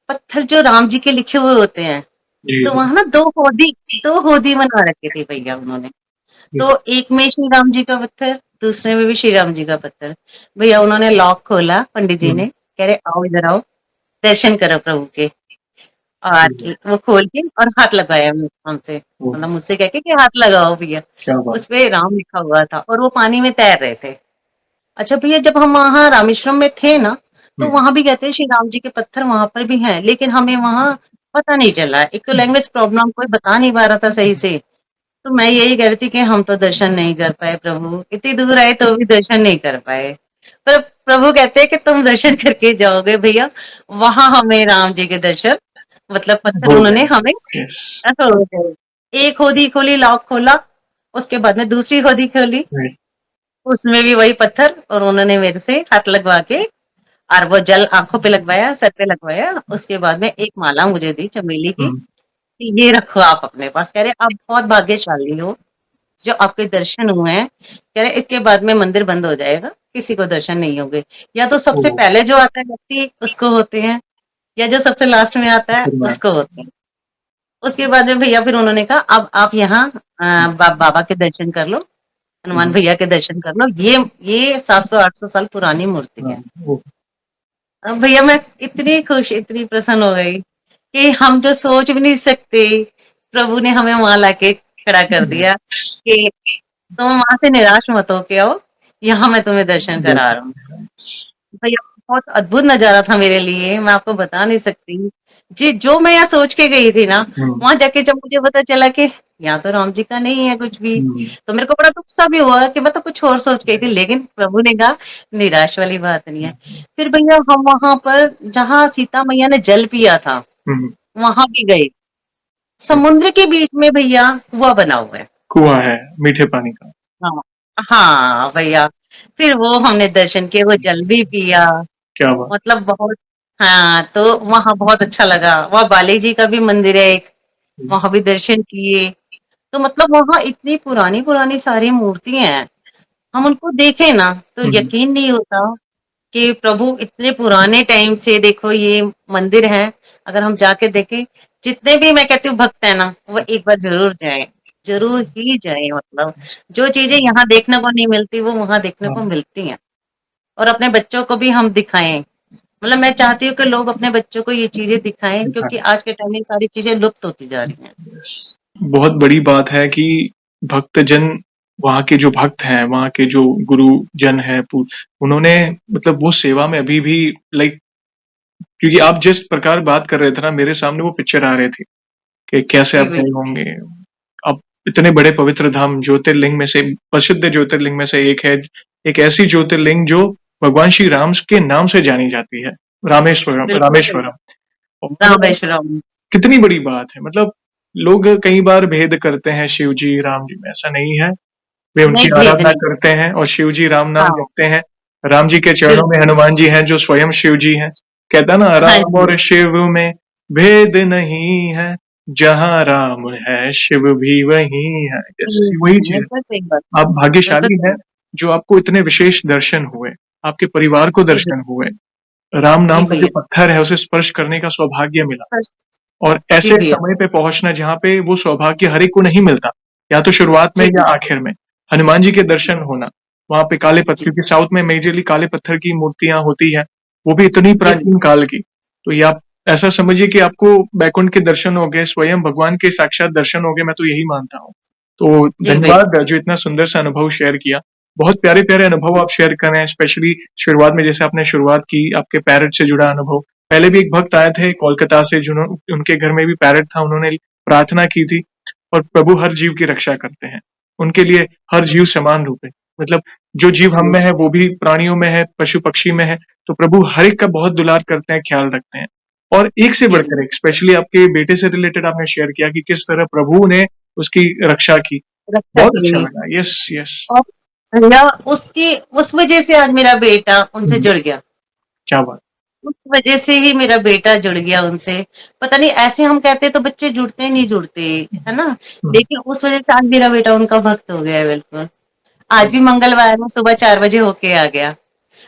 पत्थर जो राम जी के लिखे हुए होते हैं, जी, तो जी। वहाँ ना 2 होदी बना रखे थे भैया उन्होंने। जी। तो एक में श्री राम जी का पत्थर, दूसरे में भी श्री राम जी का पत्थर। भैया उन्होंने लॉक खोला पंडित जी हुँ, ने, कह रहे आओ इधर आओ, दर्शन करो प्रभु के। हुँ। और वो खोल के और हाथ लगाया हमसे, ओह! मतलब मुझसे कह के कि हाथ लगाओ भैया। क्या बात! उसपे राम लिखा हुआ था और वो पानी में तैर रहे थे। अच्छा भैया जब हम वहाँ रामेश्वरम में थे ना, तो हुँ, वहाँ भी कहते हैं श्री राम जी के पत्थर वहाँ पर भी हैं, लेकिन हमें वहाँ पता नहीं चला। एक तो लैंग्वेज प्रॉब्लम, कोई बता नहीं पा रहा था सही से। तो मैं यही कह रही थी कि हम तो दर्शन नहीं कर पाए प्रभु, इतनी दूर आए तो भी दर्शन नहीं कर पाए। पर प्रभु कहते हैं कि तुम दर्शन करके जाओगे भैया, वहाँ हमें राम जी के दर्शन, मतलब पत्थर हो उन्होंने जाएगा। हमें यस। हो गए। एक होदी खोली, लॉक खोला, उसके बाद में दूसरी होदी खोली, राइट। उसमें भी वही पत्थर और उन्होंने मेरे से हाथ लगवा के और वो जल आँखों पे लगवाया, सर पे लगवाया, उसके बाद में एक माला मुझे दी चमेली की, हुँ, कि ये रखो आप अपने पास। कह रहे आप बहुत भाग्यशाली हो, जो आपके दर्शन हुए हैं। कह रहे इसके बाद में मंदिर बंद हो जाएगा, किसी को दर्शन नहीं होंगे। या तो सबसे ओह! पहले जो आता है व्यक्ति उसको होते हैं, या जो सबसे लास्ट में आता है फिर मैं उसको होते हैं। उसके बाद में भैया फिर उन्होंने कहा अब आप यहाँ बाबा के दर्शन कर लो, हनुमान हुँ, भैया के दर्शन कर लो। ये 700-800 साल पुरानी मूर्ति हाँ, है। ओह! भैया मैं इतनी खुश, इतनी प्रसन्न हो गई कि हम जो सोच भी नहीं सकते, प्रभु ने हमें वहाँ लाके खड़ा कर दिया कि तुम वहाँ से निराश मत होके आओ, यहाँ मैं तुम्हें दर्शन करा दर्शन। रहा हूँ। भैया बहुत अद्भुत नज़ारा था मेरे लिए, मैं आपको बता नहीं सकती। जी, जो मैं यहाँ सोच के गई थी ना, हुँ, वहाँ जाके जब मुझे पता चला कि यहाँ तो राम जी का नहीं है कुछ भी, हुँ, तो मेरे को बड़ा दुःख-सा भी हुआ कि मैं तो कुछ और सोच गई थी, लेकिन प्रभु ने कहा निराश वाली बात नहीं है। फिर भैया हम वहाँ पर जहाँ सीता मैया ने जल पिया था, हुँ, वहाँ भी गए। हुँ। समुद्र के बीच में भैया कुआँ बना हुआ है। कुआँ है, मीठे पानी का। हाँ, हाँ भैया, फिर वो हमने दर्शन किए, वो जल भी पिया, क्या बात! मतलब बहुत हाँ, तो वहाँ बहुत अच्छा लगा। वहाँ बाली जी का भी मंदिर है एक, हुँ, वहाँ भी दर्शन किए। तो मतलब वहाँ इतनी पुरानी-पुरानी सारी मूर्तियाँ हैं, हम उनको देखें ना तो हुँ, यकीन नहीं होता कि प्रभु इतने पुराने टाइम से देखो ये मंदिर है, अगर हम जाके देखें, जितने भी मैं कहती हूँ भक्त हैं ना, वो एक बार ज़रूर जाएँ, ज़रूर ही जाएँ मतलब। जो चीज़ें यहाँ देखने को नहीं मिलती, वो वहाँ देखने को हाँ, मिलती हैं और अपने बच्चों को भी हम दिखाएँ। मतलब मैं चाहती हूँ कि लोग अपने बच्चों को ये चीज़ें दिखाएँ क्योंकि दिखाएँ। आज के टाइम में ये सारी चीज़ें लुप्त होती जा रही हैं। यस। बहुत बड़ी बात है कि भक्तजन, वहाँ के जो भक्त हैं, वहाँ के जो गुरुजन हैं, उन्होंने मतलब वो सेवा में अभी भी लाइक, क्योंकि आप जिस प्रकार बात कर रहे थे ना, मेरे सामने वो पिक्चर आ रहे थे कि कैसे जी आप भैया। गए होंगे। अब इतने बड़े पवित्र धाम, ज्योतिर्लिंग में से प्रसिद्ध ज्योतिर्लिंग में से एक है, एक ऐसी ज्योतिर्लिंग जो भगवान श्री राम के नाम से जानी जाती है, रामेश्वरम बिल्कुल सही। रामेश्वरम। और रामेश्वरम। कितनी बड़ी बात है, मतलब लोग कई बार भेद करते हैं शिव जी, राम जी में, ऐसा नहीं है। वे नहीं, उनकी भेद आराधना नहीं। करते हैं और शिव जी राम नाम हाँ, जपते हैं। राम जी के चरणों में बिल्कुल। हनुमान जी हैं जो स्वयं शिव जी हैं। कहता है ना, हाँ राम जी। और शिव में भेद नहीं है, जहाँ राम है शिव भी वहीं है। यस, वही चीज है। बिल्कुल सही बात। आप बिल्कुल भाग्यशाली हैं सही। जो आपको इतने विशेष दर्शन हुए, आपके परिवार को जी दर्शन भैया। हुए, राम जी नाम का जो भैया। पत्थर है उसे स्पर्श करने का सौभाग्य मिला। और जी ऐसे भैया। समय पे पहुँचना जहाँ पे वो सौभाग्य हर एक को नहीं मिलता, या तो शुरुआत में जी या भैया। आखिर में। हनुमान जी के दर्शन होना, वहाँ पे काले पत्थर, जी। क्योंकि साउथ में मेजरली काले पत्थर की मूर्तियाँ होती हैं, वो भी इतनी जी भैया। प्राचीन काल की। तो ये आप ऐसा समझिए कि आपको बैकुंठ के दर्शन हो गए, स्वयं भगवान के साक्षात दर्शन हो गए, मैं तो यही मानता हूँ। तो जी भैया। धन्यवाद जो इतना सुंदर सा अनुभव शेयर किया। बहुत प्यारे-प्यारे अनुभव आप शेयर कर रहे हैं, स्पेशली शुरुआत में जैसे आपने शुरुआत की, आपके पैरट से जुड़ा अनुभव। पहले भी एक भक्त आए थे कोलकाता से, उनके घर में भी पैरट था, उन्होंने प्रार्थना की थी। और प्रभु हर जीव की रक्षा करते हैं। उनके लिए हर जीव समान रूप है। मतलब जो जीव हम में है वो भी प्राणियों में है, पशु-पक्षी में है, तो प्रभु हर एक का बहुत दुलार करते हैं, ख्याल रखते हैं। और एक से जी बढ़कर भैया। एक, स्पेशली आपके बेटे से रिलेटेड आपने शेयर किया कि किस तरह प्रभु ने उसकी रक्षा की। रक्षा बहुत अच्छा की। लगा। Yes, yes. और भैया, उसकी उस वजह से आज मेरा बेटा उनसे हुँ, जुड़ गया। क्या बात! उस वजह से ही मेरा बेटा जुड़ गया उनसे। पता नहीं, ऐसे हम कहते तो बच्चे जुड़ते नहीं जुड़ते, है ना? हुँ, लेकिन उस वजह से आज मेरा बेटा उनका भक्त हो गया है, बिल्कुल। आज हुँ, भी मंगलवार में सुबह 4 बजे होके आ गया।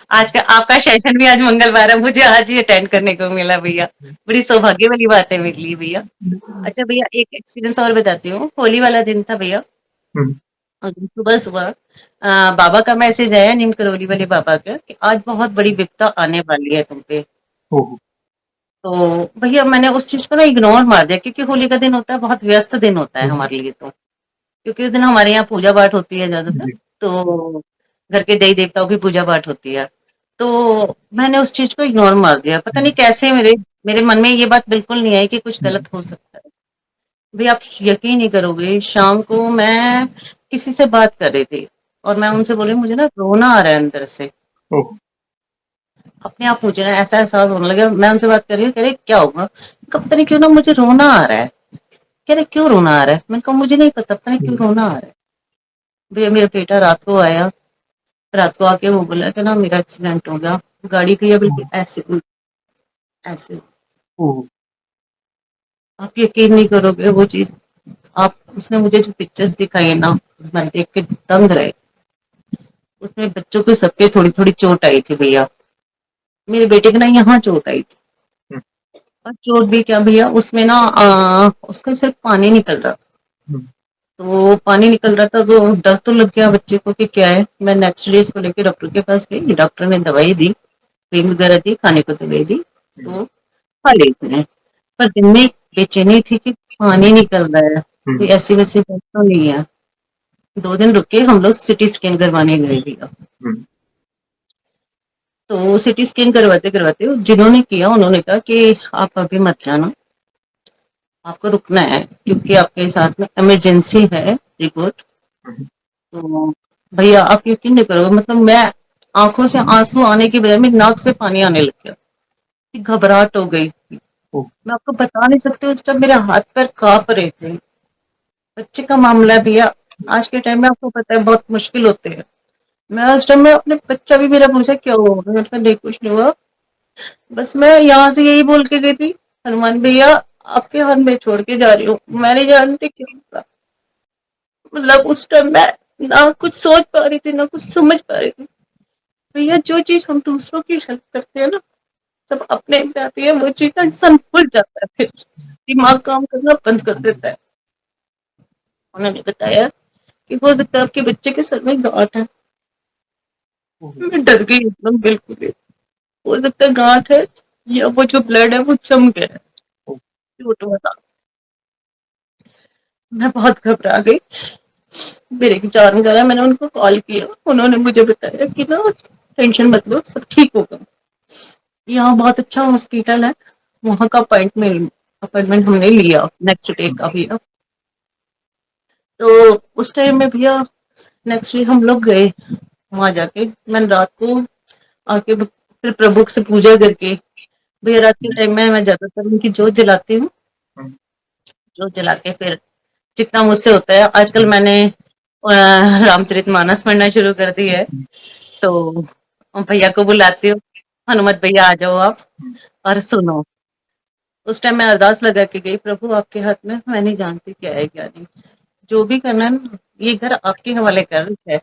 आज का आपका सेशन भी आज मंगलवार है, मुझे आज ही अटेंड करने को मिला भैया। बड़ी सौभाग्य वाली बात है मेरे लिए भैया। अच्छा भैया, एक एक्सपीरियंस और बताती हूँ। होली वाला दिन था भैया। हुँ, सुबह-सुबह बाबा का मैसेज आया, नीम करौली वाले बाबा का, कि आज बहुत बड़ी विपदा आने वाली है तुम पे। ओह! तो भैया मैंने उस चीज़ को ना इग्नोर मार दिया, क्योंकि होली का दिन होता है, बहुत व्यस्त दिन होता है हुँ, हमारे लिए तो। क्योंकि उस दिन हमारे यहाँ पूजा-पाठ होती है ज़्यादातर, जी, तो घर के देवी-देवताओं की पूजा-पाठ होती है। तो मैंने उस चीज़ को इग्नोर मार दिया। पता नहीं हुँ, कैसे मेरे मेरे मन में ये बात बिल्कुल नहीं आई कि कुछ हुँ, गलत हो सकता है। भई आप यकीन नहीं करोगे, शाम को मैं किसी से बात कर रही थी और मैं उनसे बोली, मुझे ना रोना आ रहा है अंदर से। ओह! अपने आप मुझे ना ऐसा एहसास होने लगा, मैं उनसे बात कर रही हूँ, कह रहे क्या हुआ? मैंने कहा पता नहीं क्यों ना मुझे रोना आ रहा है। कह रहे क्यों रोना आ रहा है? मैंने कहा मुझे नहीं पता, पता नहीं क्यों हुँ, रोना आ रहा है। भैया मेरा बेटा रात को आया, रात को आके वो बोला कि ना मेरा एक्सीडेंट हो गया। गाड़ी भैया हुँ, बिल्कुल ऐसे ऐसे। ओह! आप यकीन नहीं करोगे वो चीज़। आप उसने मुझे जो पिक्चर्स दिखाई है ना, मैं देख के दंग रह। उसमें बच्चों के सबके थोड़ी-थोड़ी चोट आई थी भैया। मेरे बेटे के ना यहाँ चोट आई थी। हुँ, और चोट भी क्या भैया, उसमें ना उसका सिर्फ पानी निकल रहा था। हुँ, तो पानी निकल रहा था तो डर तो लग गया बच्चे को कि क्या है। मैं नेक्स्ट डे इसको लेके डॉक्टर के पास गई। डॉक्टर ने दवाई दी, क्रीम वगैरह दी, खाने को दवाई दी, हुँ, तो खा ली इसने। पर दिन में बेचैनी थी कि पानी निकल रहा है, कोई हुँ, ऐसी वैसी बात तो नहीं है। 2 दिन रुके, हम लोग सिटी स्कैन करवाने गए भैया। हुँ, तो सिटी स्कैन करवाते-करवाते जिन्होंने किया उन्होंने कहा कि आप अभी मत जाना, आपको रुकना है क्योंकि आपके साथ में इमरजेंसी है रिपोर्ट। हुँ, तो भैया आप यकीन नहीं करोगे, मतलब मैं आँखों से आँसू आने की बजाय मेरी नाक से पानी आने लग गया। इतनी घबराहट हो गई। ओह! मैं आपको बता नहीं सकती, उस टाइम मेरे हाथ-पैर काँप रहे थे। बच्चे का मामला है भैया, आज के टाइम में आपको पता है बहुत मुश्किल होते हैं। मैं उस टाइम में अपने बच्चा भी मेरा पूछा क्या हुआ? मैंने कहा नहीं कुछ नहीं हुआ। बस मैं यहाँ से यही बोल के गई थी, हनुमान भैया आपके हाथ में छोड़ के जा रही हूँ। मैं नहीं जानती क्या होगा। मतलब उस टाइम मैं ना कुछ सोच पा रही थी, ना कुछ समझ पा रही थी। भैया जो चीज़ हम दूसरों की हेल्प करते हैं ना, जब अपने पे आती है वो चीज़ ना इंसान भूल जाता है फिर। दिमाग काम करना बंद कर देता है। उन्होंने बताया कि हो सकता है आपके बच्चे के सर में गाँठ है। ओह! मैं डर गई एकदम बिल्कुल ही। हो सकता है गाँठ है या वो जो ब्लड है वो जम गया है, ओह! चोट वाला। मैं बहुत घबरा गई। मेरे की जान गया, मैंने उनको कॉल किया, उन्होंने मुझे बताया कि ना टेंशन मत लो, सब ठीक होगा। यहाँ बहुत अच्छा हॉस्पिटल है, वहाँ का अपॉइंटमेंट अपॉइंटमेंट हमने लिया नेक्स्ट डे का भैया। तो उस टाइम में भैया नेक्स्ट डे हम लोग गए वहां जाके, मैंने रात को आके फिर प्रभु से पूजा करके, भैया रात के टाइम में मैं ज्यादातर उनकी जोत जलाती हूँ। जोत जला के फिर जितना मुझसे होता है, आजकल मैंने रामचरितमानस पढ़ना शुरू कर दी है, तो भैया को बुलाती हूँ, हनुमत भैया आ जाओ आप और सुनो। उस टाइम मैं अरदास लगा के गई, प्रभु आपके हाथ में, मैं नहीं जानती क्या है क्या नहीं, जो भी करना है ना, ये घर आपके हवाले कर है।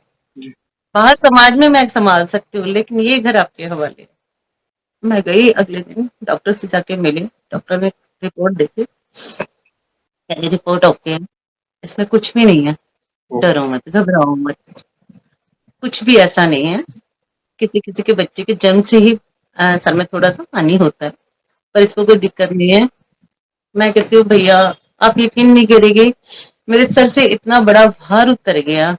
बाहर समाज में मैं संभाल सकती हूँ, लेकिन ये घर आपके हवाले है। मैं गई अगले दिन डॉक्टर से जाके मिली, डॉक्टर ने रिपोर्ट देखी, पहली रिपोर्ट ओके है, इसमें कुछ भी नहीं है, डरो मत, घबराओ मत, कुछ भी ऐसा नहीं है। किसी किसी के बच्चे के जन्म से ही सर में थोड़ा सा पानी होता है, पर इसको कोई दिक्कत नहीं है। मैं कहती हूँ भैया आप यकीन नहीं करेंगे, मेरे सर से इतना बड़ा भार उतर गया।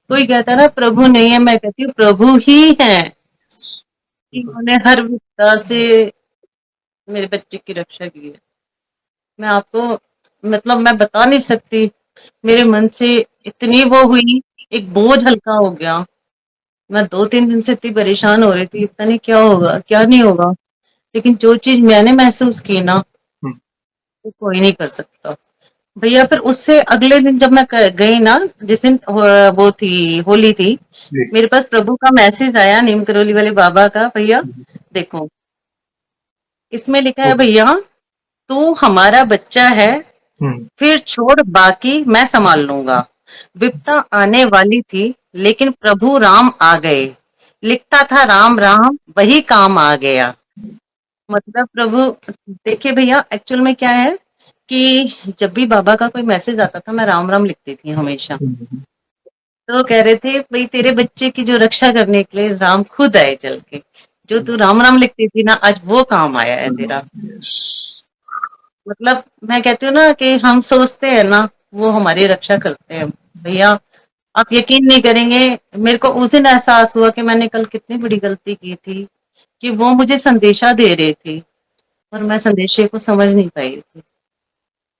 कोई कहता है ना प्रभु नहीं है, मैं कहती हूँ प्रभु ही है, इन्होंने हर विपदा से मेरे बच्चे की रक्षा की है। मैं आपको मतलब मैं बता नहीं सकती, मेरे मन से इतनी वो हुई, एक बोझ हल्का हो गया। मैं 2-3 दिन से इतनी परेशान हो रही थी, पता नहीं क्या होगा क्या नहीं होगा, लेकिन जो चीज मैंने महसूस की ना, वो कोई नहीं कर सकता भैया। फिर उससे अगले दिन जब मैं गई ना, जिस दिन वो थी होली थी, मेरे पास प्रभु का मैसेज आया नीम करोली वाले बाबा का, भैया देखो इसमें लिखा है भैया तू हमारा बच्चा है, फिर छोड़ बाकी मैं संभाल लूंगा। विपदा आने वाली थी, लेकिन प्रभु राम आ गए, लिखता था राम राम वही काम आ गया। मतलब प्रभु, देखिए भैया एक्चुअल में क्या है कि जब भी बाबा का कोई मैसेज आता था, मैं राम राम लिखती थी हमेशा। तो वो कह रहे थे भाई तेरे बच्चे की जो रक्षा करने के लिए राम खुद आए चल के, जो तू राम राम लिखती थी ना, आज वो काम आया है तेरा। मतलब मैं कहती हूँ ना कि हम सोचते हैं ना, वो हमारी रक्षा करते हैं भैया। आप यकीन नहीं करेंगे, मेरे को उस दिन एहसास हुआ कि मैंने कल कितनी बड़ी गलती की थी, कि वो मुझे संदेशा दे रहे थे और मैं संदेशे को समझ नहीं पाई थी।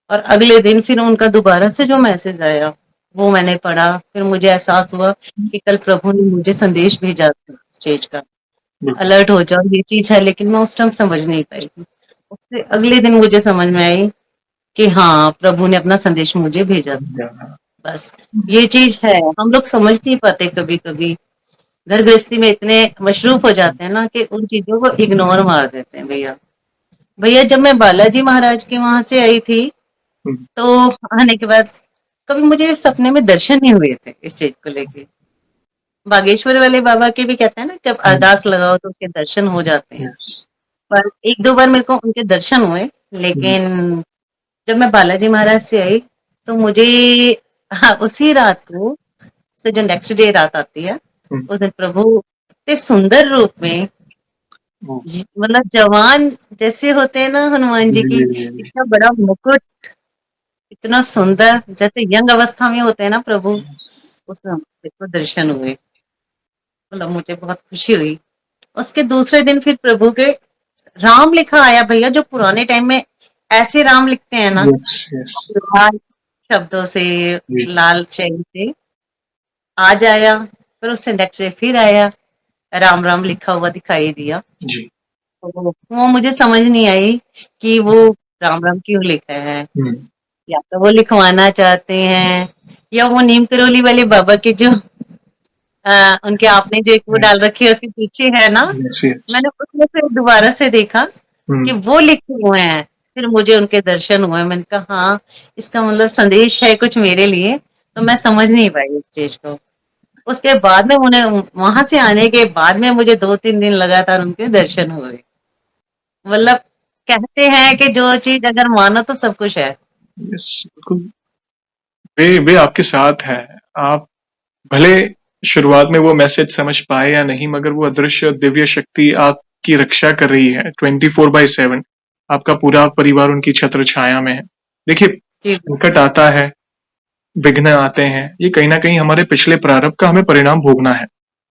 और अगले दिन फिर उनका दोबारा से जो मैसेज आया, वो मैंने पढ़ा, फिर मुझे एहसास हुआ कि कल प्रभु ने मुझे संदेश भेजा था स्टेज का, अलर्ट हो जाओ ये चीज है, लेकिन मैं उस टाइम समझ नहीं पाई थी। उससे अगले दिन मुझे समझ में आई कि हाँ प्रभु ने अपना संदेश मुझे भेजा था। बस ये चीज है, हम लोग समझ नहीं पाते कभी कभी, घर गृहस्थी में इतने मशरूफ हो जाते हैं ना कि उन चीजों को इग्नोर मार देते हैं भैया। भैया जब मैं बालाजी महाराज के वहां से आई थी, तो आने के बाद कभी मुझे सपने में दर्शन नहीं हुए थे इस चीज को लेके। बागेश्वर वाले बाबा के भी कहते हैं ना, जब अरदास लगाओ तो उसके दर्शन हो जाते हैं, पर 1-2 बार मेरे को उनके दर्शन हुए। लेकिन जब मैं बालाजी महाराज से आई, तो मुझे हाँ, उसी रात को से जो नेक्स्ट डे रात आती है, उस दिन प्रभु इतने सुंदर रूप में, मतलब जवान जैसे होते हैं ना हनुमान जी की, इतना बड़ा मुकुट, इतना सुंदर जैसे यंग अवस्था में होते हैं ना प्रभु, उसमें देखो दर्शन हुए। मतलब मुझे बहुत खुशी हुई। उसके दूसरे दिन फिर प्रभु के राम लिखा आया भैया, जो पुराने टाइम में ऐसे राम लिखते हैं ना, लाल शब्दों से, लाल शैली से, आज आया। फिर उससे नेक्स्ट डे फिर आया, राम राम लिखा हुआ दिखाई दिया। तो वो मुझे समझ नहीं आई कि वो राम राम क्यों लिखा है, या तो वो लिखवाना चाहते हैं, या वो नीम करोली वाले बाबा के जो उनके आपने जो एक वो डाल रखी है उसके पीछे है ना, मैंने उसमें फिर दोबारा से देखा कि वो लिखे हुए हैं, फिर मुझे उनके दर्शन हुए। मैंने कहा हाँ, इसका मतलब संदेश है कुछ मेरे लिए, तो मैं समझ नहीं पाई इस चीज को। उसके बाद में उन्हें वहां से आने के बाद में मुझे 2-3 दिन लगातार उनके दर्शन हुए। मतलब कहते हैं कि जो चीज अगर मानो तो सब कुछ है। बिल्कुल। वे आपके साथ हैं। आप भले शुरुआत में वो मैसेज समझ पाए या नहीं, मगर वो अदृश्य दिव्य शक्ति आपकी रक्षा कर रही है 24/7। आपका पूरा परिवार उनकी छत्र छाया में है। देखिए, जी संकट आता है, विघ्न आते हैं, ये कहीं न कहीं हमारे पिछले प्रारब्ध का हमें परिणाम भोगना है।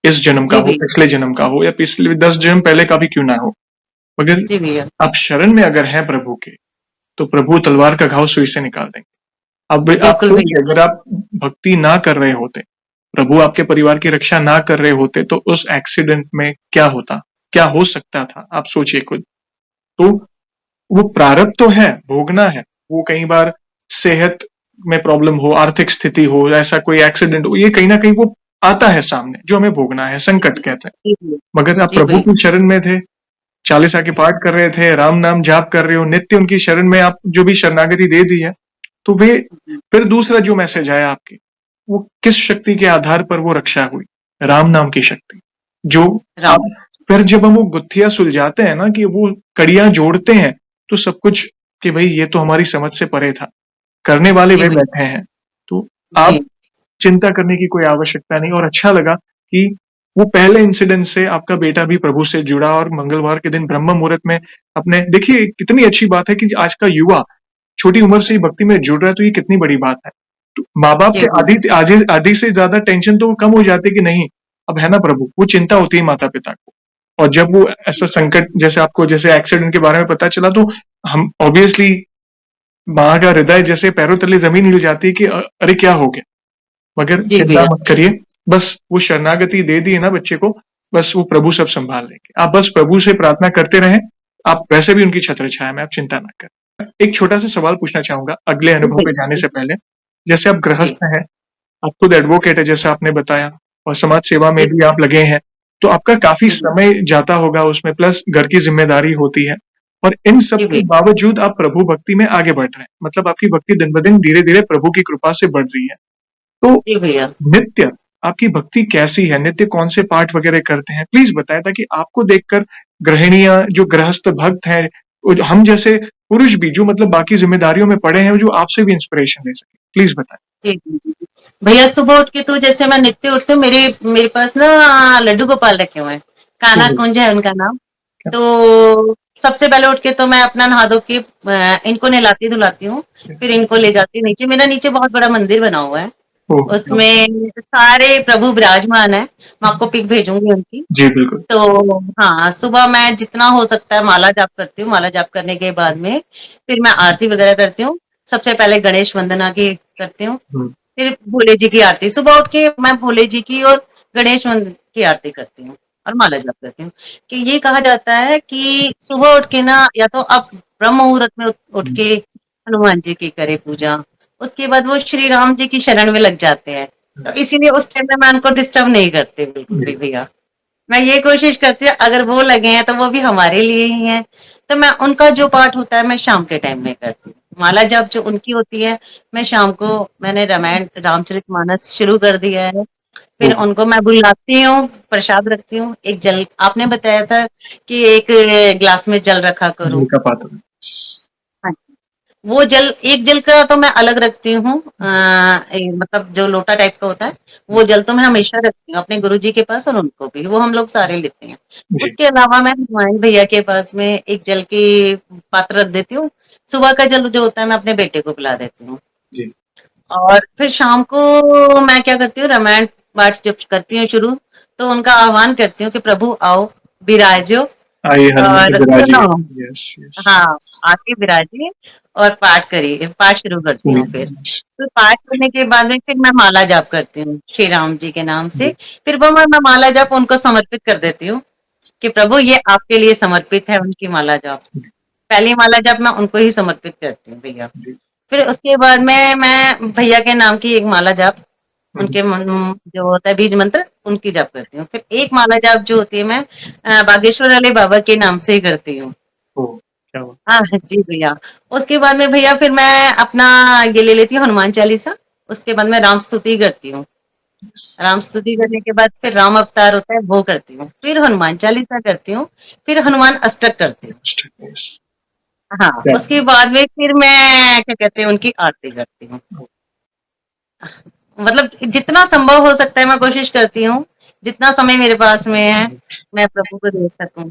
इस जन्म का जी हो, भैया। पिछले जन्म का हो या पिछले 10 जन्म पहले का भी क्यों ना हो। मगर जी भैया। आप शरण में अगर हैं प्रभु के, तो प्रभु तलवार का घाव सुई से निकाल देंगे। अब आप बिल्कुल सोचिए, भैया। अगर आप भक्ति ना कर रहे होते, प्रभु आपके परिवार की रक्षा ना कर रहे होते, तो उस एक्सीडेंट में क्या होता? क्या हो सकता था? आप सोचिए खुद। तो वो प्रारब्ध तो है, भोगना है। वो कई बार सेहत में प्रॉब्लम हो, आर्थिक स्थिति हो, ऐसा कोई एक्सीडेंट हो, ये कहीं न कहीं वो आता है सामने, जो हमें भोगना है, संकट कहते हैं। जी भैया। मगर आप जी प्रभु भैया। की शरण में थे, चालीसा के पाठ कर रहे थे, राम नाम जाप कर रहे हो, नित्य उनकी शरण में आप जो भी शरणागति दे दी है, तो वे जी। फिर दूसरा जो मैसेज आया आपके, वो किस शक्ति के आधार पर वो रक्षा हुई? राम नाम की शक्ति। जो राम। अब फिर जब हम वो गुत्थियाँ सुलझाते हैं ना, कि वो कड़ियाँ जोड़ते हैं, तो सब कुछ कि भई ये तो हमारी समझ से परे था। करने वाले जी वे भैया। बैठे हैं। तो जी। आप चिंता करने की कोई आवश्यकता नहीं, और अच्छा लगा कि वो पहले इंसिडेंट से आपका बेटा भी प्रभु से जुड़ा और मंगलवार के दिन ब्रह्म मुहूर्त में अपने देखिए कितनी अच्छी बात है कि आज का युवा छोटी उम्र से ही भक्ति में जुड़ रहा है, तो ये कितनी बड़ी बात है। तो माँ-बाप जी के भैया। आधी से ज़्यादा टेंशन तो कम हो जाती है कि नहीं, अब है ना प्रभु, वो चिंता होती है माता-पिता को। और जब वो ऐसा संकट जैसे आपको जैसे एक्सीडेंट के बारे में पता चला, तो हम ऑब्वियसली माँ का हृदय जैसे पैरों तले ज़मीन हिल जाती है कि अरे क्या हो गया? मगर जी चिंता भैया। मत करिए, बस वो शरणागति दे दी है ना बच्चे को, बस वो प्रभु सब सँभाल लेंगे। आप बस प्रभु से प्रार्थना करते रहें, आप वैसे भी उनकी छत्रछाया में, आप चिंता ना करें। एक छोटा-सा सवाल पूछना चाहूँगा अगले जी अनुभव पे जाने भैया। से पहले। जैसे आप जी। गृहस्थ हैं, आप खुद एडवोकेट हैं जैसा आपने बताया, और समाज सेवा में जी। भी आप लगे हैं, तो आपका काफ़ी जी भैया। समय जाता होगा उसमें, प्लस घर की ज़िम्मेदारी होती है, और इन सब जी के भैया। बावजूद आप प्रभु भक्ति में आगे बढ़ रहे हैं। मतलब आपकी भक्ति दिन-ब-दिन धीरे-धीरे प्रभु की कृपा से बढ़ रही है। तो जी भैया। नित्य आपकी भक्ति कैसी है? नित्य कौन से पाठ वगैरह करते हैं? प्लीज़ बताएँ, ताकि आपको देखकर गृहिणियाँ, जो गृहस्थ भक्त हैं, हम जैसे पुरुष भी जो मतलब बाकी ज़िम्मेदारियों में पड़े हैं, जो आपसे भी इंस्पिरेशन ले सकें। प्लीज़ बताएँ। जी, जी, जी, जी। भैया सुबह उठ के तो जैसे मैं नित्य उठती हूँ, मेरे मेरे पास ना लड्डू गोपाल रखे हुए हैं। कान्हा ओह! कुंज है उनका नाम। क्या तो सबसे पहले उठ के तो मैं अपना नहा धो के इनको नहलाती-धुलाती हूँ, फिर यस। इनको ले जाती हूँ नीचे। मेरा नीचे बहुत बड़ा मंदिर बना हुआ है। ओह! क्या बात है। उसमें सारे प्रभु विराजमान हैं। मैं आपको पिक भेजूँगी उनकी। जी, बिल्कुल। तो हाँ, सुबह मैं जितना हो सकता है माला जाप करती हूँ। माला जाप करने के बाद में फिर मैं आरती वगैरह करती हूँ। सबसे पहले गणेश वंदना की करती हूँ। हुँ, फिर भोले जी की आरती। सुबह उठ के मैं भोले जी की और गणेश की आरती करती हूँ और माला जाप करती हूँ। कि ये कहा जाता है कि सुबह उठ के ना या तो आप ब्रह्म मुहूर्त में उठ हुँ, के हनुमान जी की करें पूजा। उसके बाद वो श्री राम जी की शरण में लग जाते हैं। हुँ, तो इसीलिए उस टाइम में मैं उनको डिस्टर्ब नहीं करती बिल्कुल भी जी, भैया। मैं ये कोशिश करती हूँ अगर वो लगे हैं तो वो भी हमारे लिए ही हैं। तो मैं उनका जो पाठ होता है मैं शाम के टाइम में करती हूँ। माला जाप जो उनकी होती है मैं शाम को मैंने रामायण रामचरितमानस शुरू कर दिया है। फिर ओह! उनको मैं बुलाती हूँ, प्रसाद रखती हूँ। एक जल आपने बताया था कि एक ग्लास में जल रखा जल करो। का पात्र। हाँ, वो जल एक जल का तो मैं अलग रखती हूँ मतलब जो लोटा टाइप का होता है, वो जल तो मैं हमेशा रखती हूँ अपने गुरुजी के पास और उनको भी, वो हम लोग सारे लेते हैं। जी, उसके अलावा मैं हनुमान भैया के पास में एक जल की पात्र रख देती हूँ। सुबह का जल जो होता है मैं अपने बेटे को पिला देती हूँ। जी। और फिर शाम को मैं क्या करती हूँ रामायण पाठ जब करती हूँ शुरू, तो उनका आह्वान करती हूँ कि प्रभु आओ, विराजो आइए हनुमत और विराजिए। सुनो। Yes, yes. हाँ, आके विराजिए और पाठ करिए, पाठ शुरू करती सुनिए। हूँ फिर। यस, तो पाठ करने के बाद में फिर मैं माला जाप करती हूँ, श्री राम जी के नाम से। जी, फिर वो मैं माला जाप उनको समर्पित कर देती हूँ कि प्रभु ये आपके लिए समर्पित है उनकी माला जाप। पहली माला जाप मैं उनको ही समर्पित करती हूँ भैया। जी। फिर उसके बाद में मैं भैया के नाम की एक माला जाप हुँ, उनके मन जो होता है बीज मंत्र उनकी जाप करती हूँ। फिर एक माला जाप जो होती है मैं बागेश्वर वाले बाबा के नाम से ही करती हूँ। ओह! क्या बात। हाँ, जी भैया। उसके बाद में भैया फिर मैं अपना ये ले लेती हूँ हनुमान चालीसा, उसके बाद मैं राम स्तुति करती हूँ। यस, राम स्तुति करने के बाद फिर राम अवतार होता है वो करती हूँ। फिर हनुमान चालीसा करती हूँ, फिर हनुमान अष्टक करती हूँ। यस। हाँ, क्या उसके बाद में फिर मैं क्या कहते हैं उनकी आरती करती हूँ। मतलब जितना संभव हो सकता है मैं कोशिश करती हूँ, जितना समय मेरे पास में है, मैं प्रभु को दे सकूँ।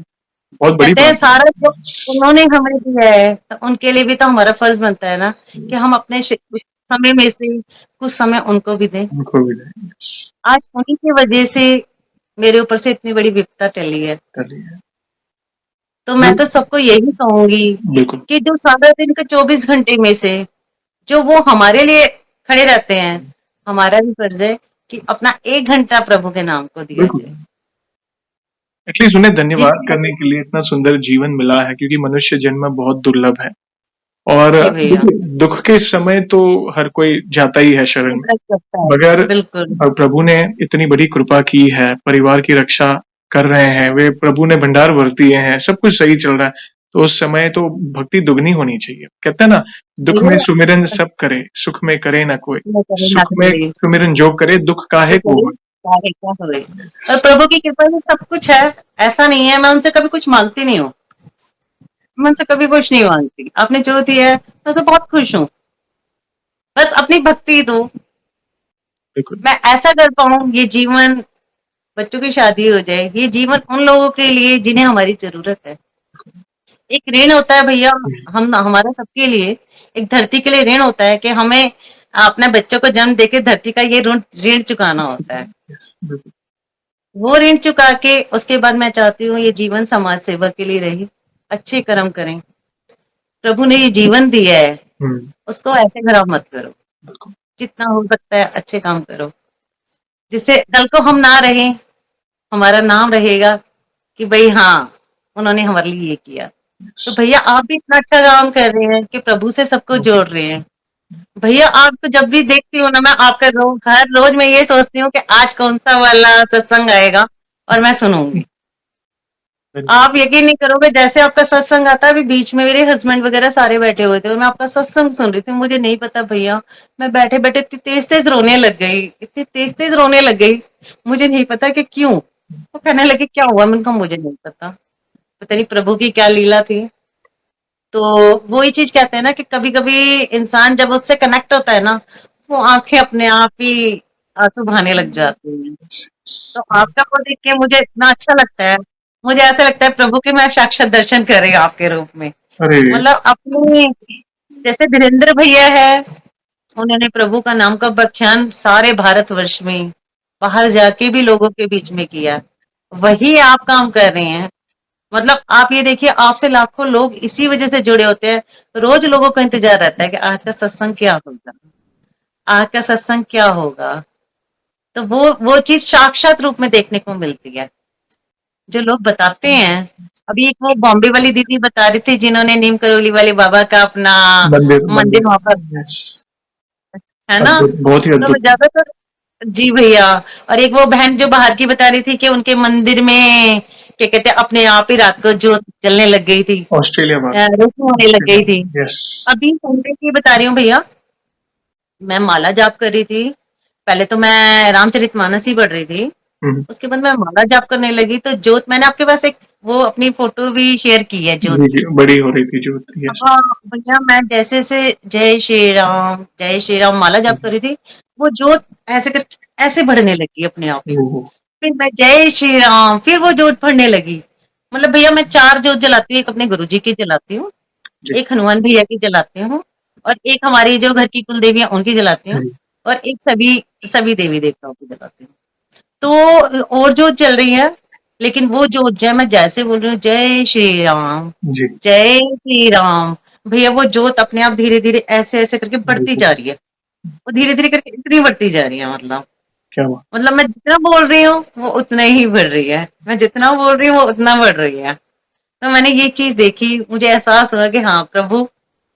बहुत बड़ी कहते हैं बात है। सारा जो उन्होंने हमें दिया है, तो उनके लिए भी तो हमारा फर्ज़ बनता है ना कि हम अपने समय में से कुछ समय उनको भी दें। उनको भी दें। आज उन्हीं की वजह से मेरे ऊपर से इतनी बड़ी विपदा टली है। चलिए। तो मैं तो सबको यही कहूँगी बिल्कुल, कि जो सारा दिन के 24 घंटे में से जो वो हमारे लिए खड़े रहते हैं, हमारा भी फर्ज है कि अपना 1 घंटा प्रभु के नाम को दिया बिल्कुल। जाए। एटलीस्ट उन्हें धन्यवाद जितनी करने के लिए इतना सुंदर जीवन मिला है, क्योंकि मनुष्य जन्म बहुत दुर्लभ है। और जी भैया, देखिए, दुःख के समय तो हर कोई जाता ही है शरण में, रख सकता है। मगर बिल्कुल, प्रभु ने इतनी बड़ी कृपा की है, परिवार की रक्षा कर रहे हैं, वे प्रभु ने भंडार भर दिए हैं, सब कुछ सही चल रहा है, तो उस समय तो भक्ति दुगनी होनी चाहिए। कहते हैं ना, दुःख में भैया सुमिरन सब करे, सुख में करे ना कोई, मैं करे ना सुख में कोई, सुमिरन जो करे, दुःख जो काहे को करे होए। चाहे क्या होए। और प्रभु की कृपा से सब कुछ है, ऐसा नहीं है मैं उनसे कभी कुछ माँगती नहीं हूँ। मैं उनसे कभी कुछ नहीं माँगती। आपने जो दिया है, मैं उसमें बहुत खुश हूँ। बस अपनी भक्ति दो, बिल्कुल, मैं ऐसा कर पाऊँ ये जीवन बच्चों की शादी हो जाए, ये जीवन उन लोगों के लिए जिन्हें हमारी ज़रूरत है। एक ऋण होता है भैया हम हमारा सबके लिए, एक धरती के लिए ऋण होता है कि हमें अपने बच्चों को जन्म देके धरती का ये ऋण ऋण चुकाना होता है। यस, बिल्कुल। वो ऋण चुका के उसके बाद मैं चाहती हूँ ये जीवन समाज सेवा के लिए रहे, अच्छे कर्म करें। प्रभु ने ये जीवन दिया है, हुँ, उसको ऐसे खराब मत करो। बिल्कुल, जितना हो सकता है अच्छे काम करो, जिससे कल को हम ना रहें, हमारा नाम रहेगा कि भई हाँ, उन्होंने हमारे लिए ये किया। तो भैया आप भी इतना अच्छा काम कर रहे हैं कि प्रभु से सबको जोड़ रहे हैं। भैया आपको जब भी देखती हूँ ना मैं आपका हर रोज मैं ये सोचती हूँ कि आज कौन सा वाला सत्संग आएगा और मैं सुनूंगी। बिल्कुल। आप यकीन नहीं करोगे जैसे आपका सत्संग आता है अभी बीच में मेरे हस्बैंड वगैरह सारे बैठे हुए थे और मैं आपका सत्संग सुन रही थी मुझे नहीं पता भैया मैं बैठे बैठे इतनी तेज तेज रोने लग गई इतनी तेज तेज रोने लग गई मुझे नहीं पता कि क्यों वो कहने लगे क्या हुआ मैंने कहा मुझे नहीं पता नहीं प्रभु की क्या लीला थी। तो वो ही चीज कहते हैं ना कि कभी कभी इंसान जब उससे कनेक्ट होता है ना वो आंखें अपने आप ही आंसू बहाने लग जाती हैं। तो आपका वो देख के मुझे इतना अच्छा लगता है मुझे ऐसा लगता है प्रभु के मैं साक्षात दर्शन करे आपके रूप में अरे! मतलब अपनी जैसे धीरेन्द्र भैया है उन्होंने प्रभु का नाम का बख्यान सारे भारतवर्ष में बाहर जाके भी लोगों के बीच में किया वही आप काम कर रहे हैं। मतलब आप ये देखिए आपसे लाखों लोग इसी वजह से जुड़े होते हैं रोज लोगों को इंतजार रहता है कि आज का सत्संग क्या होगा आज का सत्संग क्या होगा। तो वो चीज साक्षात रूप में देखने को मिलती है जो लोग बताते हैं। अभी एक वो बॉम्बे वाली दीदी बता रही थी जिन्होंने नीम करोली वाले बाबा का अपना मंदिर मंदिर मंदिर वहां पर यस, है ना। अद्भुत, बहुत ही तो मैं अद्भुत। ज्यादातर जी भैया और एक वो बहन जो बाहर की बता रही थी कि उनके मंदिर में क्या कहते हैं अपने आप ही रात को जोत जलने लग गई थी ऑस्ट्रेलिया बात, रोशनी होने लग गई थी। Australia, yes. अभी संडे की बता रही हूँ भैया मैं माला जाप कर रही थी पहले तो मैं रामचरितमानस ही पढ़ रही थी हुँ, उसके बाद मैं माला जाप करने लगी तो जोत मैंने आपके पास एक वो अपनी फोटो भी शेयर की है जोत जी, जी, की। बड़ी हो रही थी जोत, यस। हाँ भैया मैं जैसे से जय श्री राम माला जाप कर रही थी वो जोत ऐसे कर ऐसे बढ़ने लगी अपने आप ही। ओहो! फिर मैं जय श्री राम फिर वो जोत बढ़ने लगी। मतलब भैया मैं 4 जोत जलाती हूँ एक अपने गुरुजी की जलाती हूँ जी, एक हनुमान भैया की जलाती हूँ और एक हमारी जो घर की कुल देवी है उनकी जलाती हूँ जी, और एक सभी सभी देवी देवताओं की जलाती हूँ। तो और जोत चल रही है लेकिन वो जोत जय मैं जैसे बोल रही हूँ जी, जय श्री राम भैया वो जोत अपने आप धीरे धीरे ऐसे ऐसे करके बढ़ती बिल्कुल, जा रही है वो धीरे धीरे करके इतनी बढ़ती जा रही है क्या बात! मतलब मैं जितना बोल रही हूँ वो उतना ही बढ़ रही है मैं जितना बोल रही हूँ वो उतना बढ़ रही है। तो मैंने ये चीज देखी मुझे एहसास हुआ कि हाँ प्रभु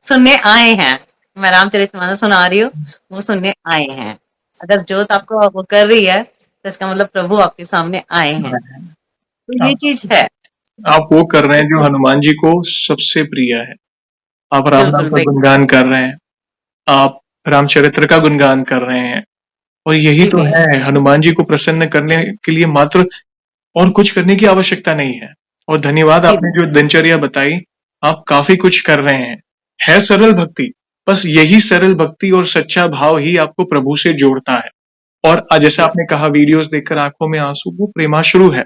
सुनने आए हैं। मैं रामचरितमानस सुना रही हूँ वो सुनने आए हैं। अगर जोत आपको वो कर रही है तो इसका मतलब प्रभु आपके सामने आए हैं। तो ये आप चीज है। आप वो कर रहे हैं जो बिल्कुल हनुमान जी को सबसे प्रिय है। आप राम नाम बिल्कुल का भैया गुणगान कर रहे हैं, आप रामचरित्र का गुणगान कर रहे हैं, और यही जी तो भैया है, हनुमान जी को प्रसन्न करने के लिए मात्र और कुछ करने की आवश्यकता नहीं है। और धन्यवाद, जी आपने जो दिनचर्या बताई, आप काफ़ी कुछ कर रहे हैं। है सरल भक्ति, बस यही सरल भक्ति और सच्चा भाव ही आपको प्रभु से जोड़ता है। और जैसे जी आपने कहा, वीडियोज़ देखकर आँखों में आँसू, वो प्रेमाश्रु है।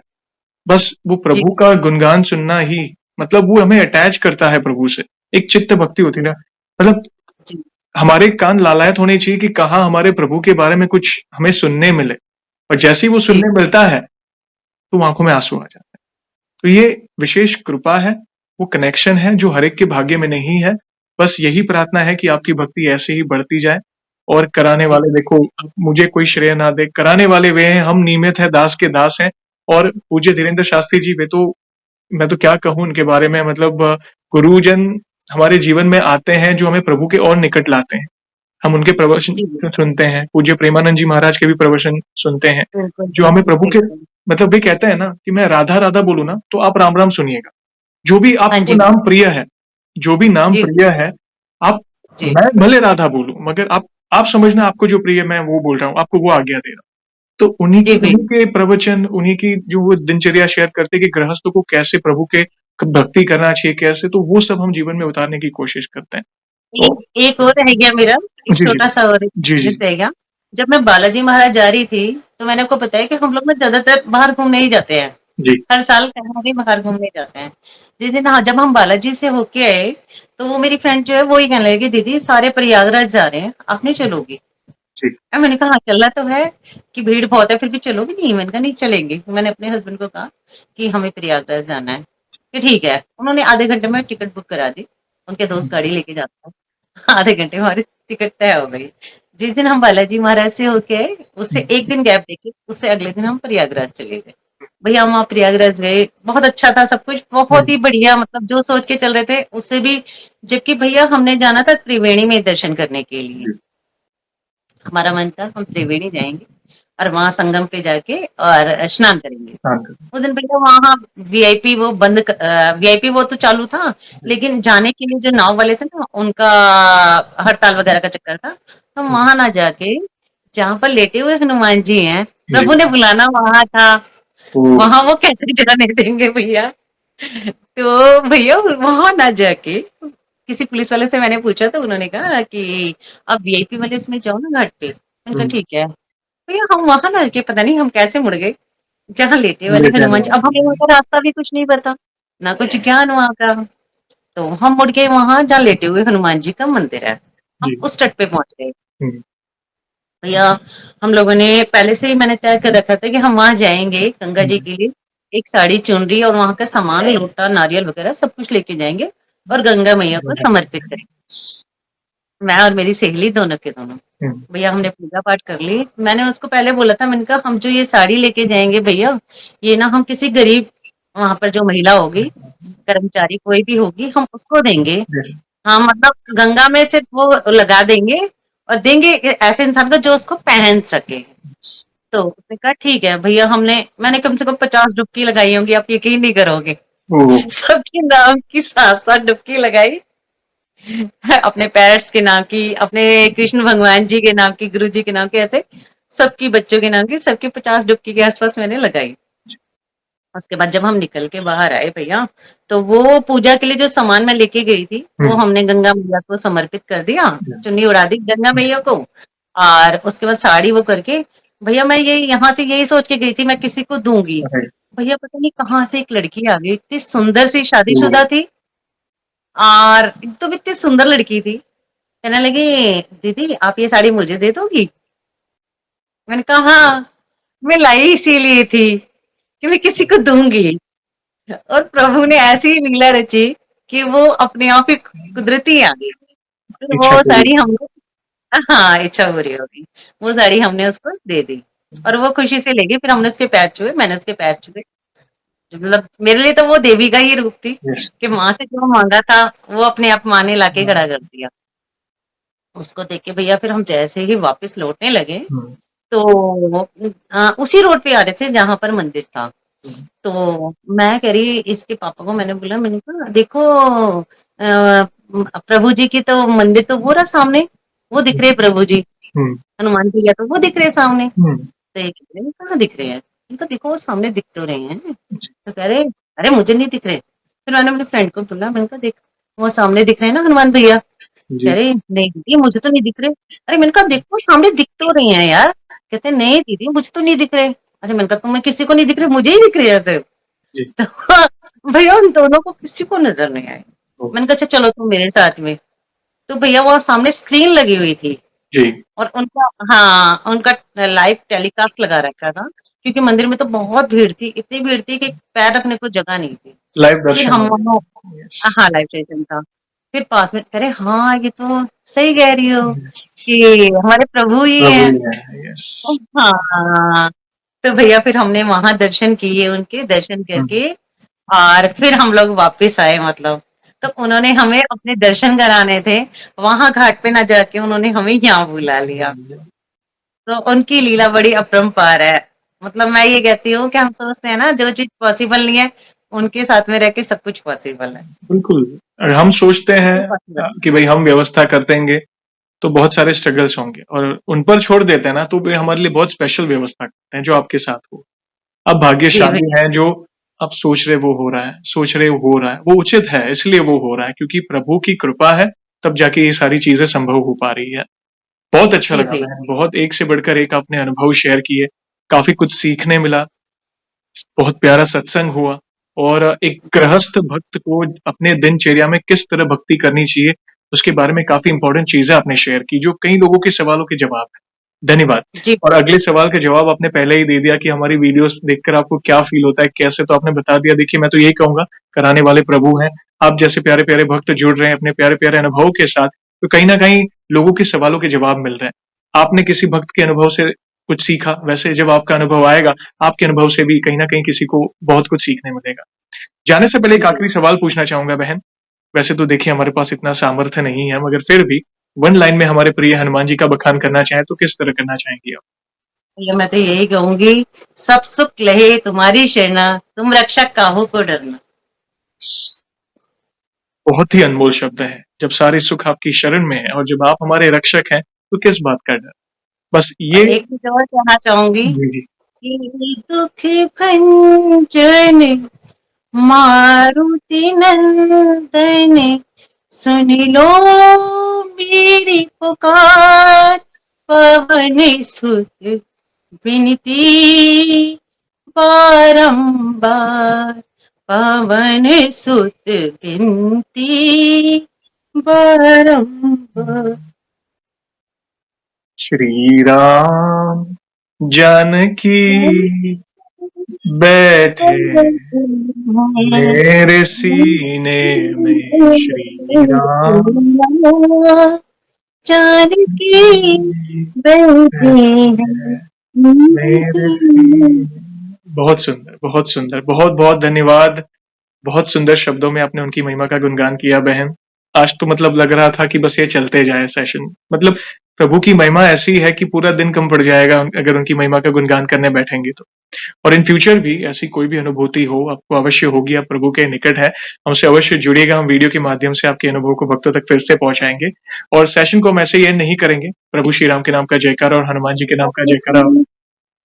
बस वो जी प्रभु का गुणगान सुनना ही, मतलब वो हमें अटैच करता है प्रभु से। एक चित्त भक्ति होती है ना, मतलब जी हमारे कान लालायत होने चाहिए कि कहाँ हमारे प्रभु के बारे में कुछ हमें सुनने मिले, और जैसे ही वो जी, सुनने मिलता है, तो आँखों में आँसू आ जाते हैं। तो ये विशेष कृपा है, वो कनेक्शन है जो हर एक के भाग्य में नहीं है। बस यही प्रार्थना है कि आपकी भक्ति ऐसे ही बढ़ती जाए, और कराने जी, वाले देखो, अब मुझे कोई श्रेय ना दे, कराने वाले वे हैं, हम नियमित हैं, दास के दास हैं। और पूज्य धीरेन्द्र शास्त्री जी, वे तो, मैं तो क्या कहूँ उनके बारे में, मतलब गुरुजन हमारे जीवन में आते हैं जो हमें प्रभु के और निकट लाते हैं। हम उनके प्रवचन जी, बिल्कुल, सुनते हैं, पूज्य प्रेमानंद जी महाराज के भी प्रवचन सुनते हैं, बिल्कुल, जो हमें प्रभु के, बिल्कुल। मतलब वे कहते हैं ना कि मैं राधा राधा बोलूँ ना, तो आप राम राम सुनिएगा। जो भी हाँ आपको जी, नाम प्रिय है, जो भी नाम जी, प्रिय है, आप, जी, मैं भले राधा बोलूँ, मगर आप समझना आपको जो प्रिय है, मैं वो बोल रहा हूँ, आपको वो आज्ञा दे रहा हूँ। तो जी, उन्हीं के प्रवचन, उन्हीं की जो वो दिनचर्या शेयर करते हैं कि गृहस्थों को कैसे प्रभु के भक्ति करना चाहिए, कैसे, तो वो सब हम जीवन में उतारने की कोशिश करते हैं। तो एक एक और रह गया मेरा, एक जी, जी। छोटा-सा और जी, जी। एक्सपीरियंस रह गया। जब मैं बालाजी महाराज जा रही थी, तो मैंने आपको बताया कि हम लोग ना ज़्यादातर बाहर घूमने ही जाते हैं। जी। हर साल कहीं न कहीं बाहर घूमने जाते हैं। जिस दिन हाँ, जब हम बालाजी से होके आए, तो वो मेरी फ्रेंड जो है वो ही कहने लगी, "दीदी सारे प्रयागराज जा रहे हैं, आप नहीं चलोगी?" जी। मैंने कहा, "हाँ, चलना तो है कि भीड़ बहुत है, फिर भी चलोगी?" "नहीं," मैंने कहा, "नहीं चलेंगे।" मैंने अपने हस्बैंड को कहा कि हमें प्रयागराज जाना है, कि ठीक है। उन्होंने आधे घंटे में टिकट बुक करा दी, उनके दोस्त गाड़ी लेके जाते हैं। आधे घंटे में हमारी टिकट तय हो गई। जिस दिन हम बालाजी महाराज से होके आए, उससे 1 दिन गैप देके, उससे अगले दिन हम प्रयागराज चले गए। भैया हम वहाँ प्रयागराज गए, बहुत अच्छा था सब कुछ, बहुत हुँ, ही बढ़िया, मतलब जो सोच के चल रहे थे उससे भी, जबकि भैया हमने जाना था त्रिवेणी में दर्शन करने के लिए। जी। हमारा मन था हम त्रिवेणी जाएँगे और वहाँ संगम पे जाके और स्नान करेंगे। हाँ, उस दिन भैया वहाँ वीआईपी वो वीआईपी वो तो चालू था, लेकिन जाने के लिए जो नाव वाले थे ना, उनका हड़ताल वगैरह का चक्कर था। तो हम हुँ, वहाँ ना जाके, जहाँ पर लेटे हुए हनुमान जी हैं, जी। प्रभु ने बुलाना वहाँ था, ओह! वहाँ वो कैसे जाने देंगे भैया? तो भैया वहाँ ना जाके, किसी पुलिस वाले से मैंने पूछा तो उन्होंने कहा कि आप वीआईपी वाले उसमें जाओ ना घाट पे। मैंने कहा हुँ, ठीक है। भैया हम वहाँ ना जाके पता नहीं हम कैसे मुड़ गए, जहाँ लेटे वाले लेटे हनुमान जी, अब हमें हनुमान वहाँ का रास्ता भी कुछ नहीं पता, ना कुछ ज्ञान वहाँ का। तो हम मुड़ गए वहाँ जहाँ लेटे हुए हनुमान जी का मंदिर है। हम जी। उस तट पे पहुँच गए। हुँ, भैया हम लोगों ने पहले से ही मैंने तय कर रखा था कि हम वहाँ जाएँगे गंगा हुँ, जी के लिए। एक साड़ी, चुनरी और वहाँ का सामान, लोटा, नारियल वगैरह सब कुछ लेके जाएँगे और गंगा मैया को समर्पित करेंगे। मैं और मेरी सहेली दोनों के दोनों। हुँ, भैया हमने पूजा पाठ कर ली। मैंने उसको पहले बोला था, मैंने कहा हम जो ये साड़ी लेके जाएँगे भैया, ये ना हम किसी गरीब, वहाँ पर जो महिला होगी, कर्मचारी कोई भी होगी, हम उसको देंगे। जी, हाँ, मतलब गंगा में सिर्फ़ वो लगा देंगे और देंगे ऐसे इंसान को जो उसको पहन सके। तो उसने कहा ठीक है भैया, मैंने कम से कम 50 डुबकी लगाई होंगी, आप यकीन नहीं करोगे। ओह! सबके नाम की 7-7 डुबकी लगाई। अपने पेरेंट्स के नाम की, अपने कृष्ण भगवान जी के नाम की, गुरु जी के नाम की, ऐसे सबकी, बच्चों के नाम की, सबकी 50 डुबकी के आस-पास मैंने लगाई। उसके बाद जब हम निकल के बाहर आए भैया, तो वो पूजा के लिए जो सामान मैं लेके गई थी, हुँ, वो हमने गंगा मैया को समर्पित कर दिया, जी, चुन्नी उड़ा दी गंगा मैया को, और उसके बाद साड़ी वो करके, भैया मैं ये यहाँ से यही सोच के गई थी मैं किसी को दूँगी। राइट, भैया पता नहीं कहाँ से एक लड़की आ गई, इतनी सुंदर सी ओह! शादीशुदा थी और एकदम इतनी सुंदर लड़की थी। कहने लगी, "दीदी आप ये साड़ी मुझे दे दोगी?" मैंने कहा, "हाँ, मैं लाई इसीलिए थी कि मैं किसी को दूँगी।" और प्रभु ने ऐसी लीला रची कि वो अपने आप ही कुदरती आ गई। फिर इच्छा वो पूरी साड़ी हुई। हमने, हाँ, इच्छा पूरी हो गई। वो साड़ी हमने उसको दे दी और वो खुशी से ले गई। फिर हमने उसके पैर छुए, मैंने उसके पैर छुए। मतलब मेरे लिए तो वो देवी का ही रूप थी यस। कि माँ से जो माँगा था, वो अपने आप माँ ने लाके खड़ा कर दिया। उसको देख के भैया फिर हम जैसे ही वापस लौटने लगे, हुँ, तो उसी रोड पे आ रहे थे जहाँ पर मंदिर था। हुँ, तो मैं कह रही, इसके पापा को मैंने बोला, मैंने कहा देखो प्रभु जी की तो मंदिर तो वो रहा सामने, वो दिख रहे प्रभु जी, हुँ, हनुमान भैया तो वो दिख रहे सामने। हुँ, तो ये कह रहे हैं, कहाँ दिख रहे हैं? इनको देखो वो सामने दिख तो रहे हैं। जी, तो कह रहे, अरे मुझे नहीं दिख रहे। फिर मैंने अपने फ्रेंड को बोला, मैंने कहा देख वो सामने दिख रहे हैं ना हनुमान भैया। कह जी, रहे नहीं दीदी मुझे तो नहीं दिख रहे। अरे मैंने कहा देखो सामने दिख तो रहे हैं यार। कहते नहीं दीदी मुझे तो नहीं दिख रहे। अरे मैंने कहा तुम्हें किसी को नहीं दिख रहे, मुझे ही दिख रहे हैं सिर्फ। जी, तो भैया उन दोनों को किसी को नजर नहीं आए। ओह! मैंने कहा अच्छा चलो तुम मेरे साथ में। तो भैया वो सामने स्क्रीन लगी हुई थी जी। और उनका, हाँ, उनका लाइव टेलीकास्ट लगा रखा था, क्योंकि मंदिर में तो बहुत भीड़ थी, इतनी भीड़ थी कि पैर रखने को जगह नहीं थी। लाइव फिर दर्शन हम हो वहाँ, गए। यस। हाँ, लाइव सेशन था। फिर पास में कह रहे, हाँ, ये तो सही कह रही हो कि हमारे प्रभु ही प्रभु हैं। ही है। यस। हाँ, तो भैया फिर हमने वहाँ दर्शन किए, उनके दर्शन हुँ। करके और फिर हम लोग वापस आए मतलब। तो उन्होंने हमें अपने दर्शन कराने थे, वहाँ घाट पे ना जाके उन्होंने हमें यहाँ बुला लिया। तो उनकी लीला बड़ी अपरंपार है। मतलब मैं ये कहती हूँ कि हम सोचते हैं ना जो चीज़ पॉसिबल नहीं है, उनके साथ में रह के सब कुछ पॉसिबल है। बिल्कुल। हम सोचते हैं बिल्कुल पॉसिबल। कि भई हम व्यवस्था कर देंगे, तो बहुत सारे स्ट्रगल्स होंगे और उन पर छोड़ देते हैं ना, तो वे हमारे लिए बहुत स्पेशल व्यवस्था करते हैं, जो आपके साथ हो। आप जी भाग्यशाली भैया, हैं जो आप सोच रहे वो हो रहा है, सोच रहे हो रहा है, वो उचित है इसलिए वो हो रहा है क्योंकि प्रभु की कृपा है, तब जाके ये सारी चीज़ें संभव हो पा रही है। बहुत अच्छा जी लगा भैया, बहन, बहुत एक से बढ़कर एक आपने अनुभव शेयर किए, काफ़ी कुछ सीखने मिला, बहुत प्यारा सत्संग हुआ और एक गृहस्थ भक्त को अपने दिनचर्या में किस तरह भक्ति करनी चाहिए, उसके बारे में काफ़ी इम्पोर्टेंट चीज़ें आपने शेयर की, जो कई लोगों के सवालों के जवाब हैं। धन्यवाद। जी, और अगले सवाल का जवाब आपने पहले ही दे दिया कि हमारी वीडियोस देखकर आपको क्या फ़ील होता है, कैसे, तो आपने बता दिया। देखिए, मैं तो यही कहूँगा, कराने वाले प्रभु हैं। आप जैसे प्यारे-प्यारे भक्त जुड़ रहे हैं अपने प्यारे-प्यारे अनुभव के साथ, तो कहीं न कहीं लोगों के सवालों के जवाब मिल रहे हैं। आपने किसी भक्त के अनुभव से कुछ सीखा, वैसे जब आपका अनुभव आएगा, आपके अनुभव से भी कहीं न कहीं किसी को बहुत कुछ सीखने मिलेगा। जाने से पहले जी एक भैया। आखिरी सवाल पूछना चाहूँगा बहन। वैसे तो देखिए हमारे पास इतना सामर्थ्य नहीं है, मगर फिर भी वन लाइन में हमारे प्रिय हनुमान जी का बखान करना चाहें, तो किस तरह करना चाहेंगी आप? भैया मैं तो यही कहूँगी, सब सुख लहे तुम्हारी शरणा, तुम रक्षक काहू को डरना। बहुत ही अनमोल शब्द हैं। जब सारे सुख आपकी शरण में है और जब आप हमारे रक्षक हैं, तो किस बात का डर? बस ये। और एक चीज़ और कहना चाहूँगी जी, जी। कि दुख भंजन मारुति नंदन, सुन लो मेरी पुकार, पवन सुत विनती बारंबार, पवन सुत विनती बारंबार। श्री राम जानकी बैठे मेरे सीने में, श्री राम जानकी बैठे हैं मेरे मेरे सीने। सीने। बहुत सुंदर, बहुत सुंदर। बहुत-बहुत धन्यवाद। बहुत सुंदर शब्दों में आपने उनकी महिमा का गुणगान किया बहन। आज तो मतलब लग रहा था कि बस ये चलते जाए सेशन। मतलब प्रभु की महिमा ऐसी है कि पूरा दिन कम पड़ जाएगा अगर उनकी महिमा का गुणगान करने बैठेंगे तो। और इन फ्यूचर भी ऐसी कोई भी अनुभूति हो, आपको अवश्य होगी, आप प्रभु के निकट हैं, हमसे अवश्य जुड़िएगा, हम वीडियो के माध्यम से आपके अनुभव को भक्तों तक फिर से पहुँचाएँगे। और सेशन को हम ऐसे ही एंड नहीं करेंगे, प्रभु श्री राम के नाम का जयकारा और हनुमान जी के नाम का जयकारा।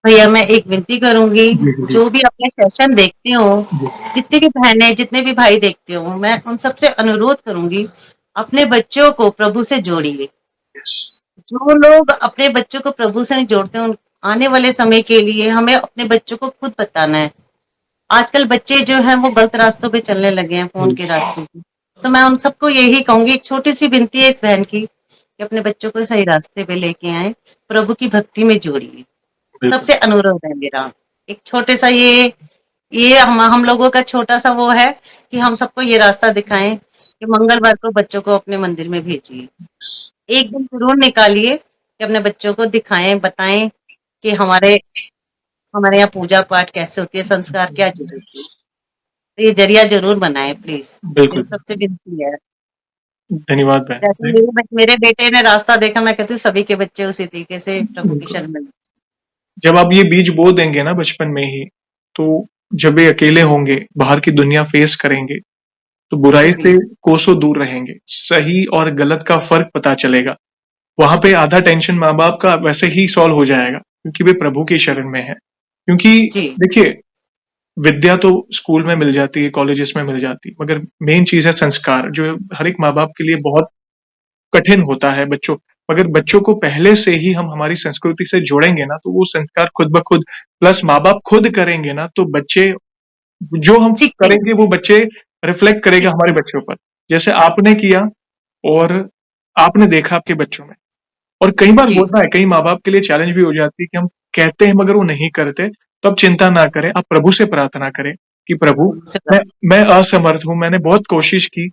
भैया मैं एक विनती करूंगी, जी, जी, जी। जो भी अपने सेशन देखते हो, जी। जितनी भी बहनें, जितने भी भाई देखते हो, मैं उन सबसे अनुरोध करूंगी, अपने बच्चों को प्रभु से जोड़िए। यस। जो लोग अपने बच्चों को प्रभु से नहीं जोड़ते, उन आने वाले समय के लिए हमें अपने बच्चों को खुद बताना है। आजकल बच्चे जो हैं वो गलत रास्तों पे चलने लगे हैं, फ़ोन के रास्तों पे। तो मैं उन सबको यही कहूँगी, एक छोटी-सी विनती है इस बहन की, कि अपने बच्चों को सही रास्ते पे लेके आएँ, प्रभु की भक्ति में जोड़िए। बिल्कुल। सबसे अनुरोध है मेरा। एक छोटे-सा ये हम लोगों का छोटा-सा वो है कि हम सबको ये रास्ता दिखाएँ कि मंगलवार को बच्चों को अपने मंदिर में भेजिए। एक दिन ज़रूर निकालिए कि अपने बच्चों को दिखाएँ, बताएँ कि हमारे यहाँ पूजा-पाठ कैसे होती है, संस्कार क्या चीज़ होती है। तो ये ज़रिया ज़रूर बनाएँ प्लीज़, मेरी बिल्कुल। सबसे विनती है। धन्यवाद बहन। जैसे मेरे बेटे ने रास्ता देखा, मैं कहती हूँ सभी के बच्चे उसी तरीके से प्रभु की बिल्कुल। शरण में। जब आप ये बीज बो देंगे ना बचपन में ही, तो जब वे अकेले होंगे, बाहर की दुनिया फेस करेंगे, तो जी बुराई से भैया, कोसों दूर रहेंगे। सही और गलत का फ़र्क पता चलेगा। वहाँ पे आधा टेंशन माँ-बाप का वैसे ही सॉल्व हो जाएगा, क्योंकि वे प्रभु की शरण में हैं। क्योंकि जी, देखिए, विद्या तो स्कूल में मिल जाती है, कॉलेजेस में मिल जाती है, मगर मेन चीज़ है संस्कार, जो हर एक माँ-बाप के लिए बहुत कठिन होता है बच्चों। अगर बच्चों को पहले से ही हम हमारी संस्कृति से जोड़ेंगे ना, तो वो संस्कार खुद ब खुद प्लस माँ-बाप खुद करेंगे ना, तो बच्चे जो हम सीखते हैं, करेंगे वो बच्चे रिफ्लेक्ट करेगा हमारे सीखते हैं। बच्चों पर। जैसे आपने किया और आपने देखा आपके बच्चों में। और कई बार जी, होता है, कई माँ-बाप के लिए चैलेंज भी हो जाती है कि हम कहते हैं मगर वो नहीं करते, तो आप चिंता ना करें, आप प्रभु से प्रार्थना करें कि प्रभु उनसे मैं बात मैं असमर्थ हूँ, मैंने बहुत कोशिश की,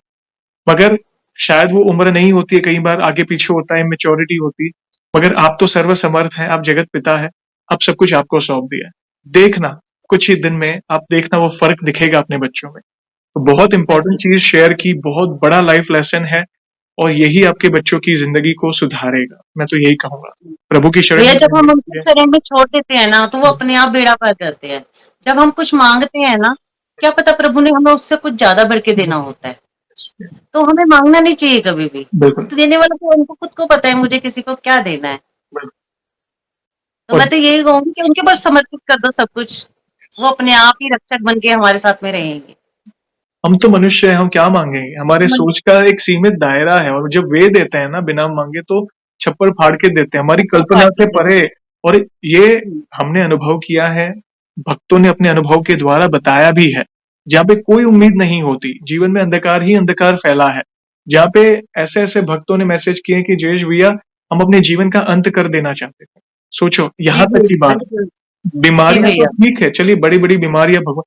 मगर शायद वो उम्र नहीं होती है, कई बार आगे-पीछे होता है, मैच्योरिटी होती है, मगर आप तो सर्वसमर्थ हैं, आप जगत पिता हैं, अब सब कुछ आपको सौंप दिया है। देखना, कुछ ही दिन में आप देखना वो फ़र्क दिखेगा अपने बच्चों में। तो बहुत इम्पोर्टेंट बिल्कुल। चीज़ शेयर की, बहुत बड़ा लाइफ लेसन है और यही आपके बच्चों की ज़िंदगी को सुधारेगा। मैं तो यही कहूँगा। प्रभु की शरण भैया में जब हम उनके रहिए। शरण में छोड़ देते हैं ना, तो वो अपने आप बेड़ा पार करते हैं। जब हम कुछ माँगते हैं ना, क्या पता प्रभु ने हमें उससे कुछ ज़्यादा बढ़ के देना होता है। तो हमें माँगना नहीं चाहिए कभी भी। बिल्कुल, देने वाला तो उनको खुद को पता है मुझे किसी को क्या देना है। बिल्कुल। तो और मैं तो यही कहूँगी कि उनके ऊपर समर्पित कर दो सब कुछ। वो अपने आप ही रक्षक बन के हमारे साथ में रहेंगे। हम तो मनुष्य हैं, हम क्या माँगेंगे? हमारे मन सोच का एक सीमित दायरा है और जब वे देते हैं ना बिना माँगे तो छप्पर फाड़ के देते हैं, हमारी सबको कल्पना फाड़ से के परे। और ये हुँ, हमने अनुभव किया है, भक्तों ने अपने अनुभव के द्वारा बताया भी है। जहाँ पे कोई उम्मीद नहीं होती, जीवन में अंधकार ही अंधकार फैला है। जहाँ पे ऐसे-ऐसे भक्तों ने मैसेज किए कि जयेश भैया हम अपने जीवन का अंत कर देना चाहते थे। सोचो जी, यहाँ तक जी, की बात। बिल्कुल। जी बीमारियाँ तो भैया, ठीक है, चलिए बड़ी-बड़ी बीमारियाँ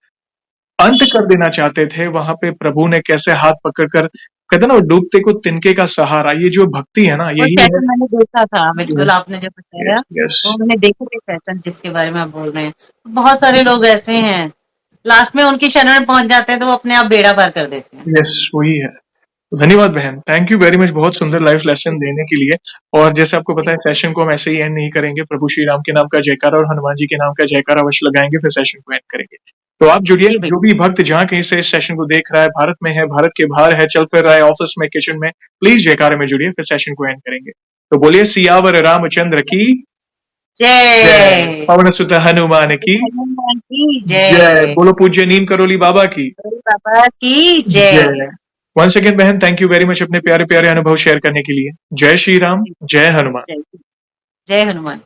अंत कर देना चाहते थे, वहाँ पे प्रभु ने कैसे हाथ पकड़कर कहते हैं ना वो डूबते को तिनके का सहारा, ये जो भक्ति है ना वो यही है। सेशन मैंने देखा था, बिल्कुल यस, आपने जो बताया, यस, यस, वो मैंने देखे थे सेशन जिसके बारे में आप बोल रहे हैं। बहुत सारे लोग ऐसे हैं, लास्ट में उनकी शरण में पहुँच जाते हैं तो वो अपने आप बेड़ा पार कर देते हैं। यस वही है। धन्यवाद बहन, थैंक यू वेरी मच बहुत सुंदर लाइफ लेसन देने के लिए। और जैसे आपको पता जी, है सेशन को हम ऐसे ही एंड नहीं करेंगे, प्रभु श्री राम के नाम का जयकारा और हनुमान जी के नाम का जयकारा अवश्य लगाएँगे फिर सेशन को एंड करेंगे। तो आप जुड़िए, जी भैया, जो भी भक्त जहाँ कहीं से इस सेशन को देख रहा है, भारत में है, भारत के बाहर है, चल फिर रहा है, ऑफिस में, किचन में, प्लीज़ जयकारे में जुड़िए, फिर सेशन को एंड करेंगे। तो बोलिए सियावर रामचंद्र की जय, जय! पवन सुत हनुमान की हनुमान की जय, जय! बोलो पूज्य नीम करोली बाबा की गौरी बाबा की जय। जय! वंस अगेन बहन थैंक यू वेरी मच अपने प्यारे-प्यारे अनुभव शेयर करने के लिए। जय श्री राम, जी, जय हनुमान। जय जय हनुमान।